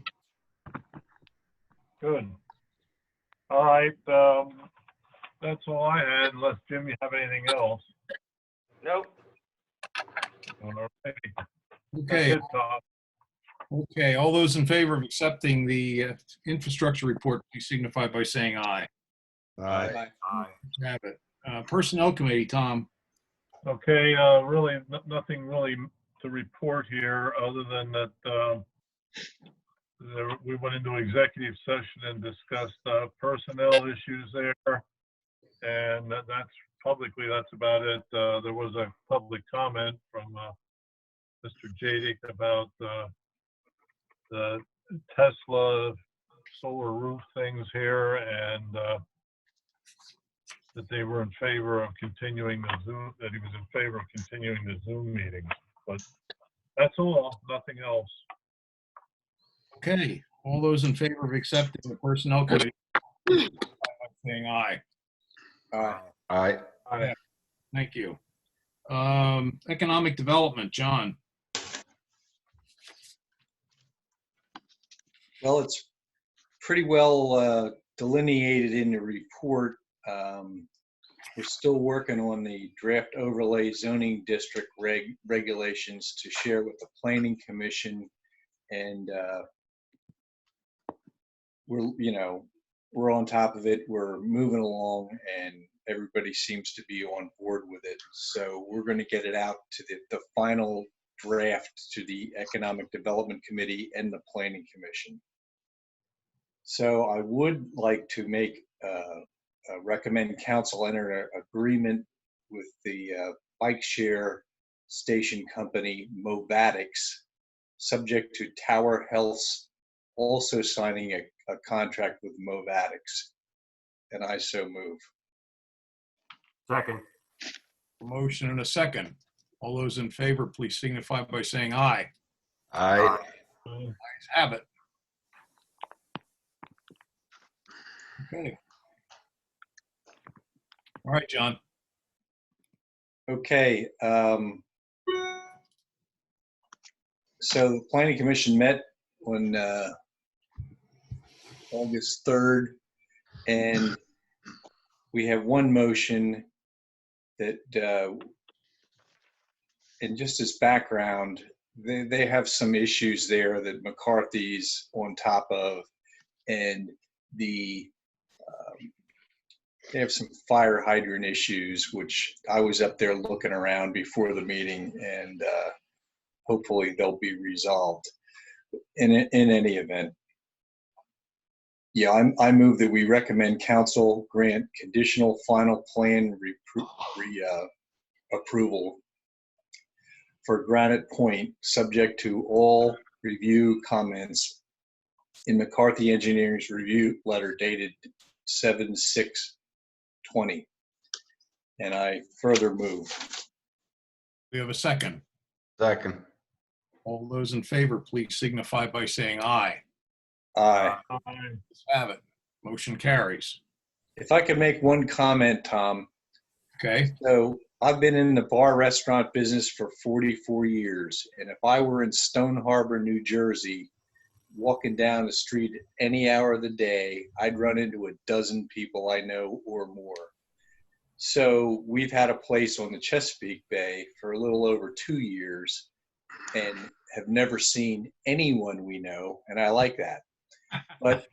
S9: Good. All right, that's all I had, unless, Jim, you have anything else?
S16: Nope.
S9: All right.
S1: Okay.
S9: That's it, Tom.
S1: Okay. All those in favor of accepting the infrastructure report, please signify by saying aye.
S2: Aye.
S1: Have it. Personnel Committee, Tom.
S9: Okay, really, nothing really to report here, other than that we went into executive session and discussed personnel issues there. And that's publicly, that's about it. There was a public comment from Mr. Jadik about the Tesla solar roof things here, and that they were in favor of continuing the Zoom, that he was in favor of continuing the Zoom meetings. But that's all, nothing else.
S1: Okay. All those in favor of accepting the Personnel Committee, signify by saying aye.
S5: Aye.
S9: Aye.
S1: Thank you. Economic Development, John.
S18: Well, it's pretty well delineated in the report. We're still working on the draft overlay zoning district regulations to share with the Planning Commission, and we're, we're on top of it. We're moving along, and everybody seems to be on board with it. So we're going to get it out to the final draft to the Economic Development Committee and the Planning Commission. So I would like to make recommend council enter an agreement with the bike share station company Movatics, subject to Tower Health's also signing a contract with Movatics. And I so move.
S15: Second.
S1: A motion and a second. All those in favor, please signify by saying aye.
S5: Aye.
S1: Ayes have it. Okay. All right, John.
S18: Okay. So the Planning Commission met on August 3rd, and we have one motion that, and just as background, they have some issues there that McCarthy's on top of, and they have some fire hydrant issues, which I was up there looking around before the meeting, and hopefully they'll be resolved in any event. Yeah, I move that we recommend council grant conditional final plan approval for Granite Point, subject to all review comments in McCarthy Engineering's review letter dated 7/6/20. And I further move.
S1: We have a second.
S5: Second.
S1: All those in favor, please signify by saying aye.
S18: Aye.
S1: Ayes have it. Motion carries.
S18: If I could make one comment, Tom.
S1: Okay.
S18: So I've been in the bar restaurant business for 44 years. And if I were in Stone Harbor, New Jersey, walking down the street any hour of the day, I'd run into a dozen people I know or more. So we've had a place on the Chesapeake Bay for a little over 2 years and have never seen anyone we know. And I like that. But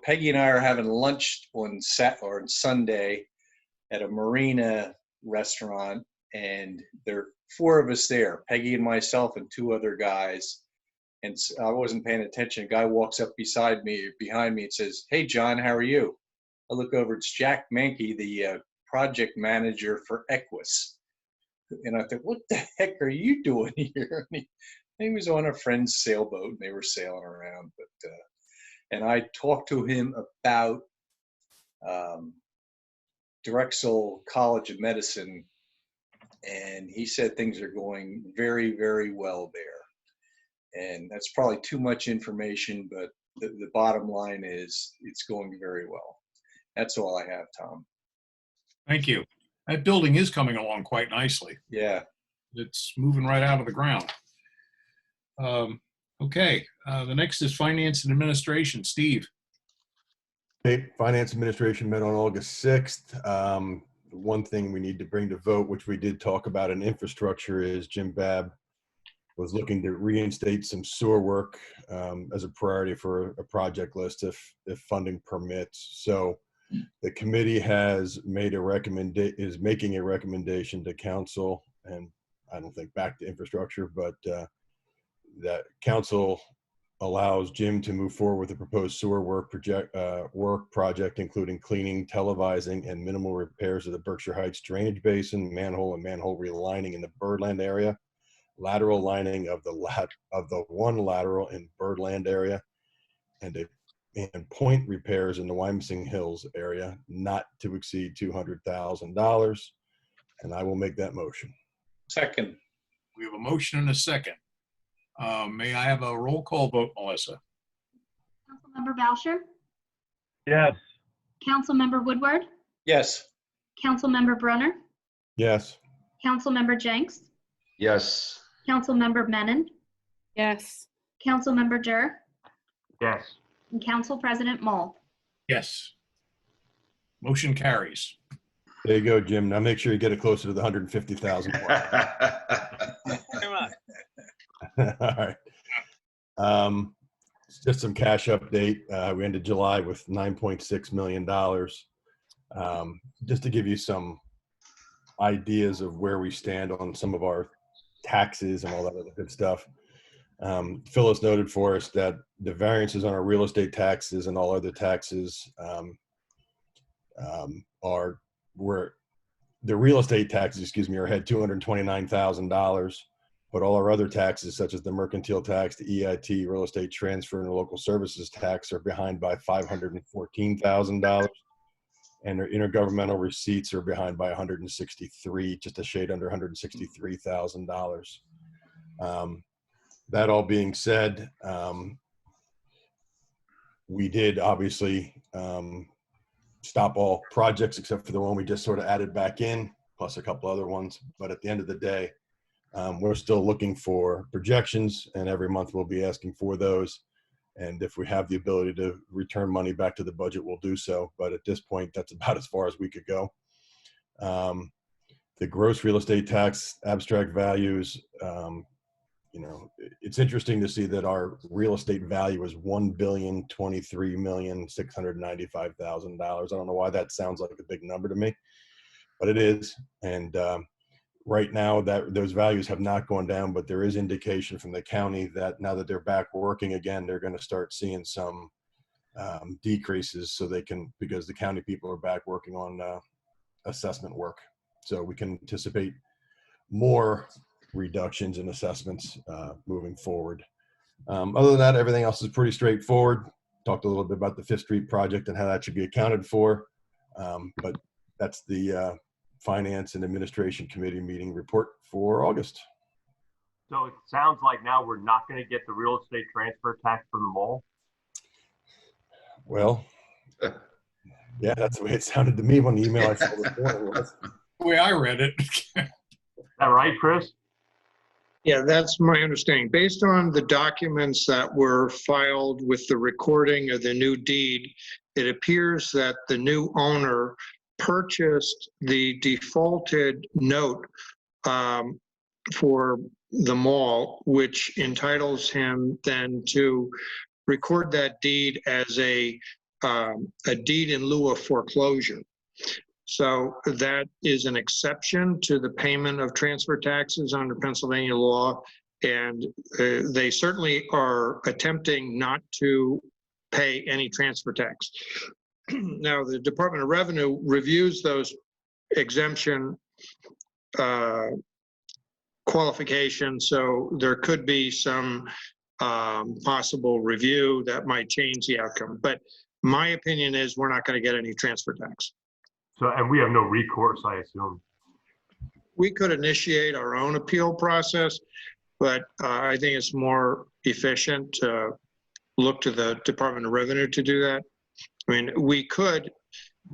S18: Peggy and I are having lunch on Sunday at a marina restaurant, and there are 4 of us there, Peggy and myself and 2 other guys. And I wasn't paying attention. A guy walks up behind me and says, "Hey, John, how are you?" I look over, it's Jack Mankey, the project manager for Equus. And I thought, what the heck are you doing here? And he was on a friend's sailboat, and they were sailing around. But and I talked to him about Drexel College of Medicine, and he said things are going very, very well there. And that's probably too much information, but the bottom line is it's going very well. That's all I have, Tom.
S1: Thank you. That building is coming along quite nicely.
S18: Yeah.
S1: It's moving right out of the ground. Okay. The next is Finance and Administration. Steve.
S2: Okay, Finance Administration met on August 6th. One thing we need to bring to vote, which we did talk about in infrastructure, is Jim Babb was looking to reinstate some sewer work as a priority for a project list if funding permits. So the committee has made is making a recommendation to council, and I don't think back to infrastructure, but that council allows Jim to move forward with the proposed sewer work project, including cleaning, televising, and minimal repairs of the Berkshire Heights drainage basin, manhole and manhole relining in the Birdland area, lateral lining of the one lateral in Birdland area, and point repairs in the Wyomissing Hills area, not to exceed $200,000. And I will make that motion.
S18: Second.
S1: We have a motion and a second. May I have a roll call vote, Melissa?
S6: Councilmember Boucher?
S9: Yes.
S6: Councilmember Woodward?
S18: Yes.
S6: Councilmember Brunner?
S2: Yes.
S6: Councilmember Jenks?
S5: Yes.
S6: Councilmember Menon?
S10: Yes.
S6: Councilmember Durr?
S15: Yes.
S6: And Council President Mull.
S1: Yes. Motion carries.
S2: There you go, Jim. Now make sure you get it closer to the 150,000.
S16: Very much.
S2: All right. Just some cash update. We ended July with $9.6 million. Just to give you some ideas of where we stand on some of our taxes and all that other good stuff. Phyllis noted for us that the variances on our real estate taxes and all other taxes were the real estate taxes, excuse me, are ahead $229,000, but all our other taxes, such as the mercantile tax, the EIT, real estate transfer, and the local services tax, are behind by $514,000, and their intergovernmental receipts are behind by 163, just a shade under $163,000. That all being said, we did obviously stop all projects except for the one we just sort of added back in, plus a couple other ones. But at the end of the day, we're still looking for projections, and every month we'll be asking for those. And if we have the ability to return money back to the budget, we'll do so. But at this point, that's about as far as we could go. The gross real estate tax abstract values, it's interesting to see that our real estate value is $1,023,695,000. I don't know why that sounds like a big number to me, but it is. And right now, those values have not gone down, but there is indication from the county that now that they're back working again, they're going to start seeing some decreases, so they can, because the county people are back working on assessment work. So we can anticipate more reductions in assessments moving forward. Other than that, everything else is pretty straightforward. Talked a little bit about the Fifth Street project and how that should be accounted for, but that's the Finance and Administration Committee meeting report for August.
S15: So it sounds like now we're not going to get the real estate transfer tax from the mall?
S2: Well, yeah, that's the way it sounded to me when the email I saw this morning was.
S1: The way I read it.
S15: Is that right, Chris?
S7: Yeah, that's my understanding. Based on the documents that were filed with the recording of the new deed, it appears that the new owner purchased the defaulted note for the mall, which entitles him then to record that deed as a deed in lieu of foreclosure. So that is an exception to the payment of transfer taxes under Pennsylvania law, and they certainly are attempting not to pay any transfer tax. Now, the Department of Revenue reviews those exemption qualifications, so there could be some possible review that might change the outcome. But my opinion is we're not going to get any transfer tax.
S15: So, and we have no recourse, I assume.
S7: We could initiate our own appeal process, but I think it's more efficient to look to the Department of Revenue to do that. I mean, we could,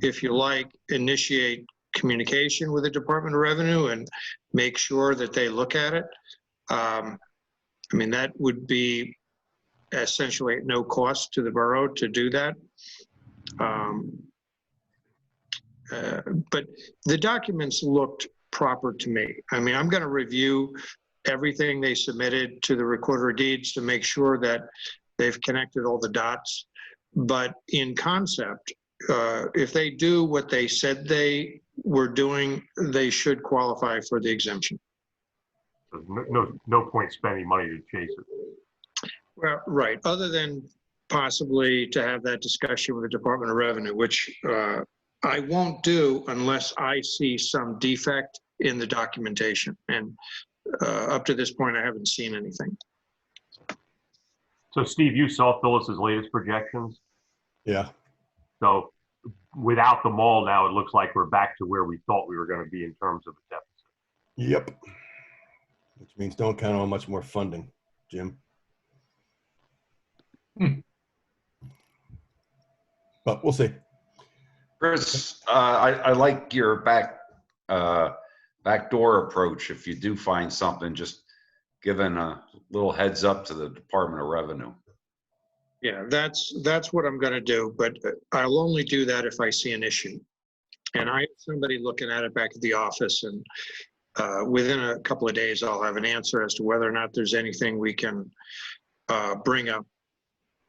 S7: if you like, initiate communication with the Department of Revenue and make sure that they look at it. I mean, that would be essentially at no cost to the borough to do that. But the documents looked proper to me. I mean, I'm going to review everything they submitted to the Recorder of Deeds to make sure that they've connected all the dots. But in concept, if they do what they said they were doing, they should qualify for the exemption.
S15: No point spending money to chase it.
S7: Well, right. Other than possibly to have that discussion with the Department of Revenue, which I won't do unless I see some defect in the documentation. And up to this point, I haven't seen anything.
S15: So Steve, you saw Phyllis's latest projections?
S2: Yeah.
S15: So without the mall now, it looks like we're back to where we thought we were going to be in terms of a deficit.
S2: Yep. Which means don't count on much more funding, Jim. But we'll see.
S5: Chris, I like your backdoor approach. If you do find something, just giving a little heads up to the Department of Revenue.
S7: Yeah, that's what I'm going to do, but I'll only do that if I see an issue. And I have somebody looking at it back at the office, and within a couple of days, I'll have an answer as to whether or not there's anything we can bring up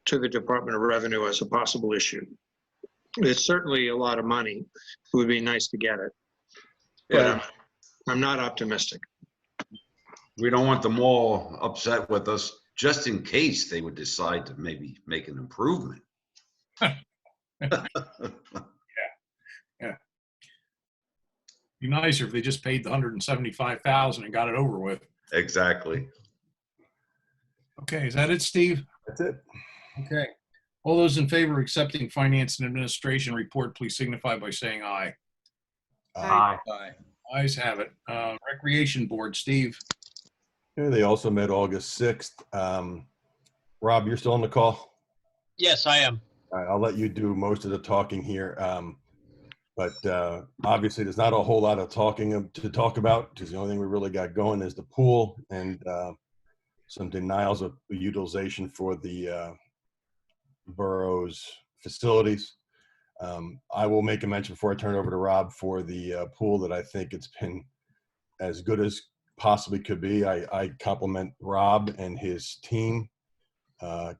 S7: to the Department of Revenue as a possible issue. It's certainly a lot of money. It would be nice to get it, but
S5: Yeah,
S7: I'm not optimistic.
S5: we don't want them all upset with us, just in case they would decide to maybe make an improvement.
S1: Yeah. Be nicer if they just paid the 175,000 and got it over with.
S5: Exactly.
S1: Okay, is that it, Steve?
S2: That's it.
S1: Okay. All those in favor of accepting finance and administration report, please signify by saying aye.
S15: Aye.
S18: Aye.
S1: Ayes have it. Recreation Board, Steve.
S2: Yeah, they also met August 6th. Rob, you're still on the call?
S12: Yes, I am.
S2: All right, I'll let you do most of the talking here. But obviously, there's not a whole lot of talking to talk about, because the only thing we really got going is the pool and some denials of utilization for the borough's facilities. I will make a mention before I turn it over to Rob for the pool that I think it's been as good as possibly could be. I compliment Rob and his team,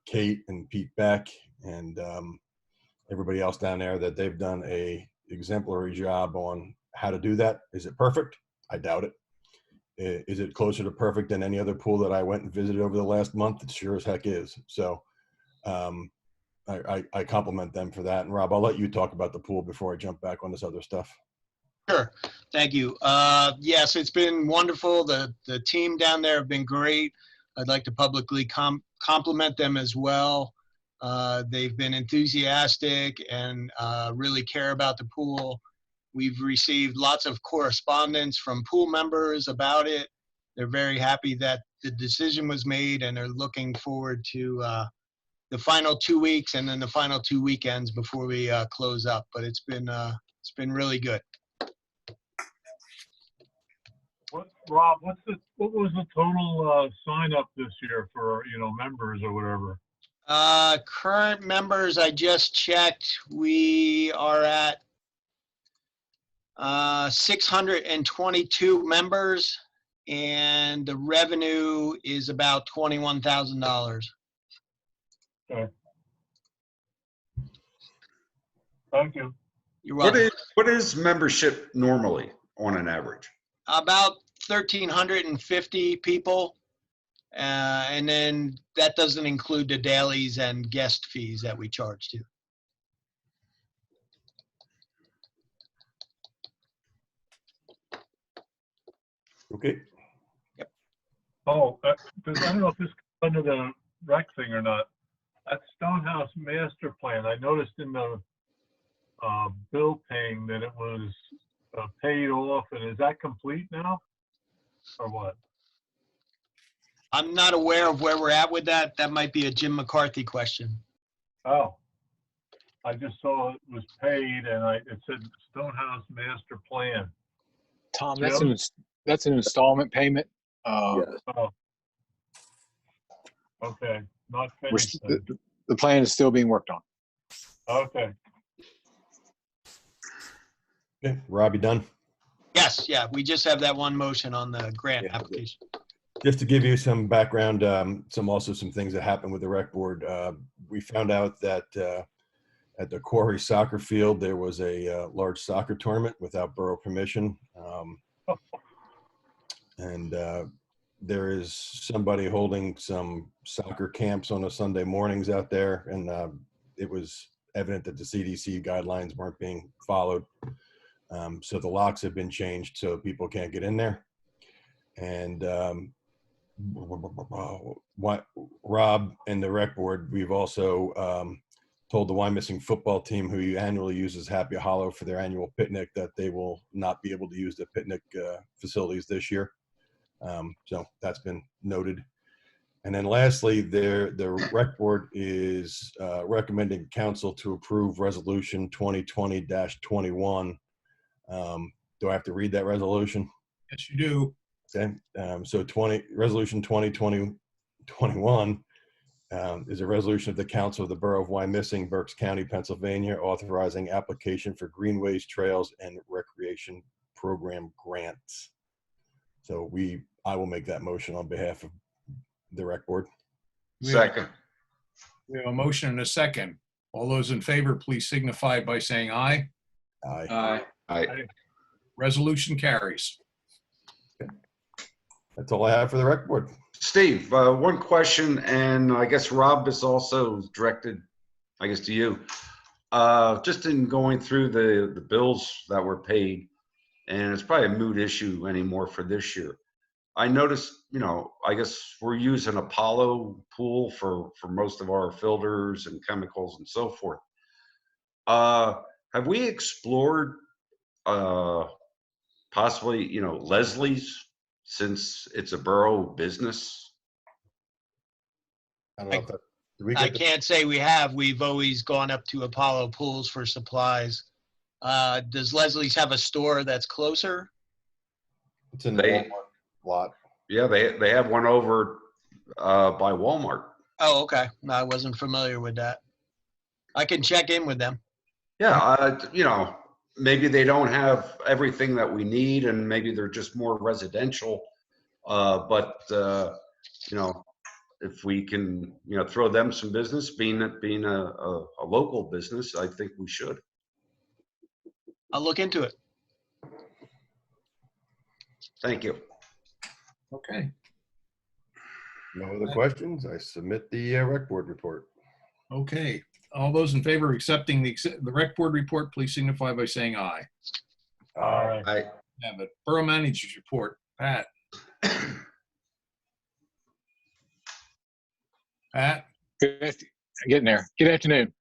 S2: Kate and Pete Beck, and everybody else down there, that they've done a exemplary job on how to do that. Is it perfect? I doubt it. Is it closer to perfect than any other pool that I went and visited over the last month? It sure as heck is. So I compliment them for that. And Rob, I'll let you talk about the pool before I jump back on this other stuff.
S12: Sure. Thank you. Yes, it's been wonderful. The team down there have been great. I'd like to publicly compliment them as well. They've been enthusiastic and really care about the pool. We've received lots of correspondence from pool members about it. They're very happy that the decision was made, and they're looking forward to the final 2 weeks and then the final 2 weekends before we close up. But it's been really good.
S9: Rob, what was the total sign up this year for, members or whatever?
S12: Current members, I just checked, we are at 622 members, and the revenue is about $21,000.
S9: Okay. Thank you.
S12: You're welcome.
S5: What is membership normally on an average?
S12: About 1,350 people. And then that doesn't include the dailies and guest fees that we charge too.
S2: Okay.
S12: Yep.
S9: Oh, I don't know if this comes under the rec thing or not. That Stonehouse master plan, I noticed in the bill paying that it was paid off, and is that complete now, or what?
S12: I'm not aware of where we're at with that. That might be a Jim McCarthy question.
S9: Oh, I just saw it was paid, and it said Stonehouse master plan.
S14: Tom,
S9: Jim?
S14: that's an installment payment.
S9: Oh. Okay, not finished then.
S14: The plan is still being worked on.
S9: Okay.
S2: Okay, Rob, you done?
S12: Yes, yeah, we just have that one motion on the grant application.
S2: Just to give you some background, some things that happened with the rec board. We found out that at the Quarry soccer field, there was a large soccer tournament without borough permission. And there is somebody holding some soccer camps on a Sunday mornings out there. And it was evident that the CDC guidelines weren't being followed. So the locks have been changed so people can't get in there. And Rob and the rec board, we've also told the Wyomissing football team, who annually uses Happy Hollow for their annual picnic, that they will not be able to use the picnic facilities this year. So that's been noted. And then lastly, the rec board is recommending council to approve resolution 2020-21. Do I have to read that resolution?
S1: Yes, you do.
S2: Okay, so resolution 2020-21 is a resolution of the Council of the Borough of Wyomissing, Berks County, Pennsylvania, authorizing application for greenways, trails, and recreation program grants. So I will make that motion on behalf of the rec board.
S5: Second.
S1: We have a motion and a second. All those in favor, please signify by saying aye.
S2: Aye.
S5: Aye.
S1: Resolution carries.
S2: That's all I have for the rec board.
S5: Steve, one question, and I guess Rob is also directed, I guess, to you. Just in going through the bills that were paid, and it's probably a moot issue anymore for this year. I noticed, I guess we're using Apollo pool for most of our filters and chemicals and so forth. Have we explored possibly, Leslie's, since it's a borough business?
S2: I don't know if that, did we
S12: I
S2: get the,
S12: can't say we have. We've always gone up to Apollo Pools for supplies. Does Leslie's have a store that's closer?
S2: it's in the
S5: They-
S2: Walmart lot.
S5: Yeah, they have one over by Walmart.
S12: Oh, okay. No, I wasn't familiar with that. I can check in with them.
S5: Yeah, maybe they don't have everything that we need, and maybe they're just more residential. But if we can, throw them some business, being a local business, I think we should.
S12: I'll look into it.
S5: Thank you.
S1: Okay.
S2: No other questions? I submit the rec board report.
S1: Okay. All those in favor of accepting the rec board report, please signify by saying aye.
S9: Aye.
S5: I
S1: Have it. Borough Manager's report. Pat. Pat?
S14: Getting there. Good afternoon.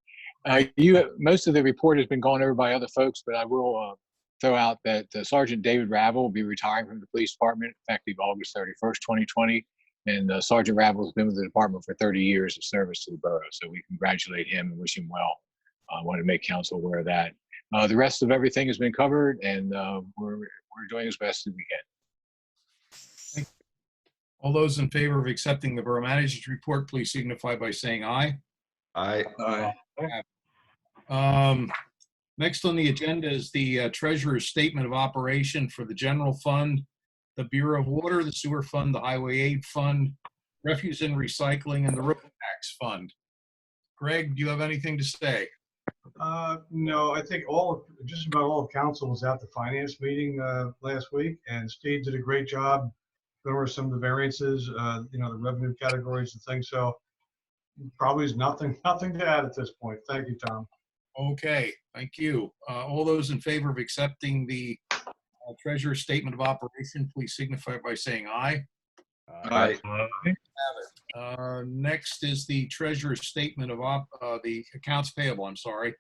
S14: Most of the report has been gone over by other folks, but I will throw out that Sergeant David Ravel will be retiring from the police department effective August 31st, 2020. And Sergeant Ravel has been with the department for 30 years of service to the borough. So we congratulate him and wish him well. I want to make council aware of that. The rest of everything has been covered, and we're doing as best as we can.
S1: All those in favor of accepting the Borough Manager's report, please signify by saying aye.
S5: Aye.
S1: Next on the agenda is the Treasurer's Statement of Operation for the General Fund, the Bureau of Water, the Sewer Fund, the Highway Aid Fund, Refuse and Recycling, and the Road Tax Fund. Greg, do you have anything to say?
S8: No, I think just about all of council was at the finance meeting last week, and Steve did a great job going over some of the variances, the revenue categories and things. So probably is nothing to add at this point. Thank you, Tom.
S1: Okay, thank you. All those in favor of accepting the Treasurer's Statement of Operation, please signify by saying aye.
S5: Aye.
S1: Next is the Treasurer's Statement of the Accounts Payable, I'm sorry,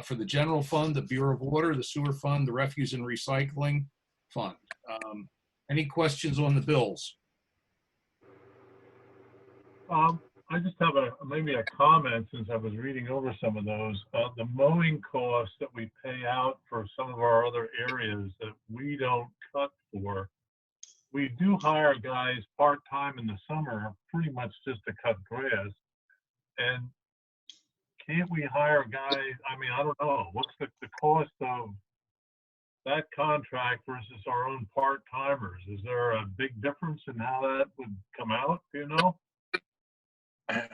S1: for the General Fund, the Bureau of Water, the Sewer Fund, the Refuse and Recycling Fund. Any questions on the bills?
S9: I just have maybe a comment, since I was reading over some of those. The mowing costs that we pay out for some of our other areas that we don't cut for. We do hire guys part-time in the summer, pretty much just to cut grass. And can't we hire guys? I mean, I don't know. What's the cost of that contract versus our own part-timers? Is there a big difference in how that would come out? Do you know?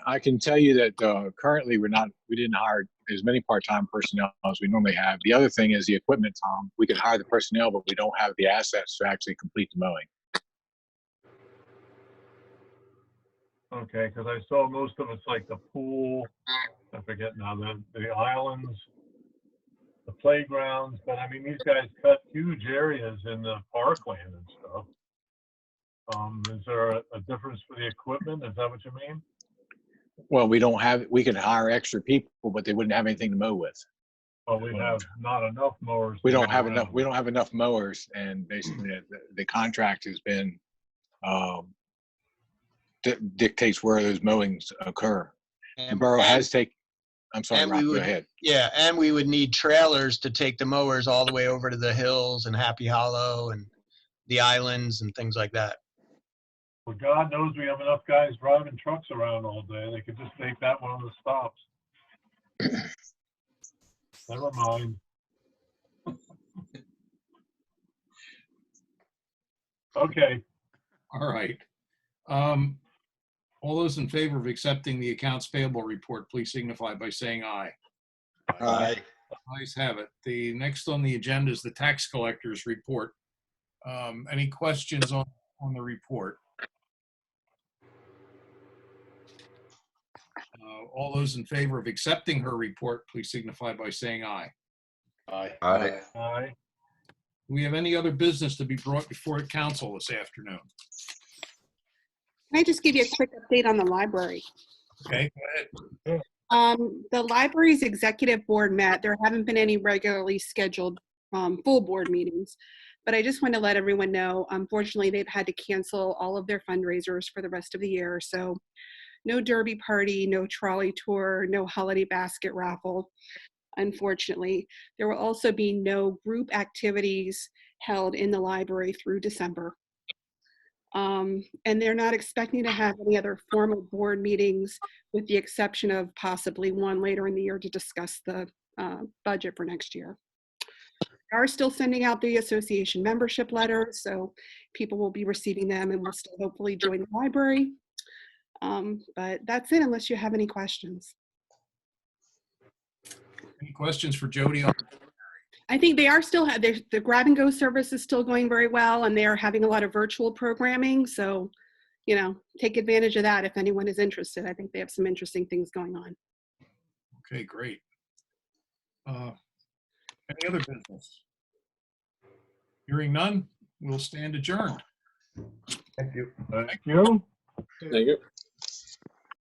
S14: I can tell you that currently we didn't hire as many part-time personnel as we normally have. The other thing is the equipment, Tom. We can hire the personnel, but we don't have the assets to actually complete the mowing.
S9: Okay, because I saw most of it's like the pool, I forget now, the islands, the playgrounds, but I mean, these guys cut huge areas in the parkland and stuff. Is there a difference for the equipment? Is that what you mean?
S14: Well, we can hire extra people, but they wouldn't have anything to mow with.
S9: Well, we have not enough mowers.
S14: We
S9: to
S14: don't
S9: go
S14: have
S9: around.
S14: enough. We don't have enough mowers, and basically the contract has been dictates where those mowings occur. The borough has taken. I'm sorry, Rob, go ahead.
S12: Yeah, and we would need trailers to take the mowers all the way over to the hills and Happy Hollow and the islands and things like that.
S9: Well, God knows we have enough guys driving trucks around all day. They could just take that one of the stops. Never mind. Okay.
S1: All right. All those in favor of accepting the accounts payable report, please signify by saying aye.
S5: Aye.
S1: Ayes have it. The next on the agenda is the tax collector's report. Any questions on the report? All those in favor of accepting her report, please signify by saying aye.
S2: Aye.
S5: Aye.
S9: Aye.
S1: Do we have any other business to be brought before council this afternoon?
S10: Can I just give you a quick update on the library?
S1: Okay, go ahead.
S10: The library's executive board met. There haven't been any regularly scheduled full board meetings, but I just want to let everyone know, unfortunately, they've had to cancel all of their fundraisers for the rest of the year. So no derby party, no trolley tour, no holiday basket raffle. Unfortunately, there will also be no group activities held in the library through December. And they're not expecting to have any other formal board meetings, with the exception of possibly one later in the year to discuss the budget for next year. We are still sending out the association membership letters, so people will be receiving them and will still hopefully join the library. But that's it, unless you have any questions.
S1: Any questions for Jody?
S10: I think they are still, the grab and go service is still going very well, and they are having a lot of virtual programming. So, you know, take advantage of that if anyone is interested. I think they have some interesting things going on.
S1: Okay, great. Any other business? Hearing none, we'll stand adjourned.
S2: Thank you.
S9: Thank you.
S3: Thank you.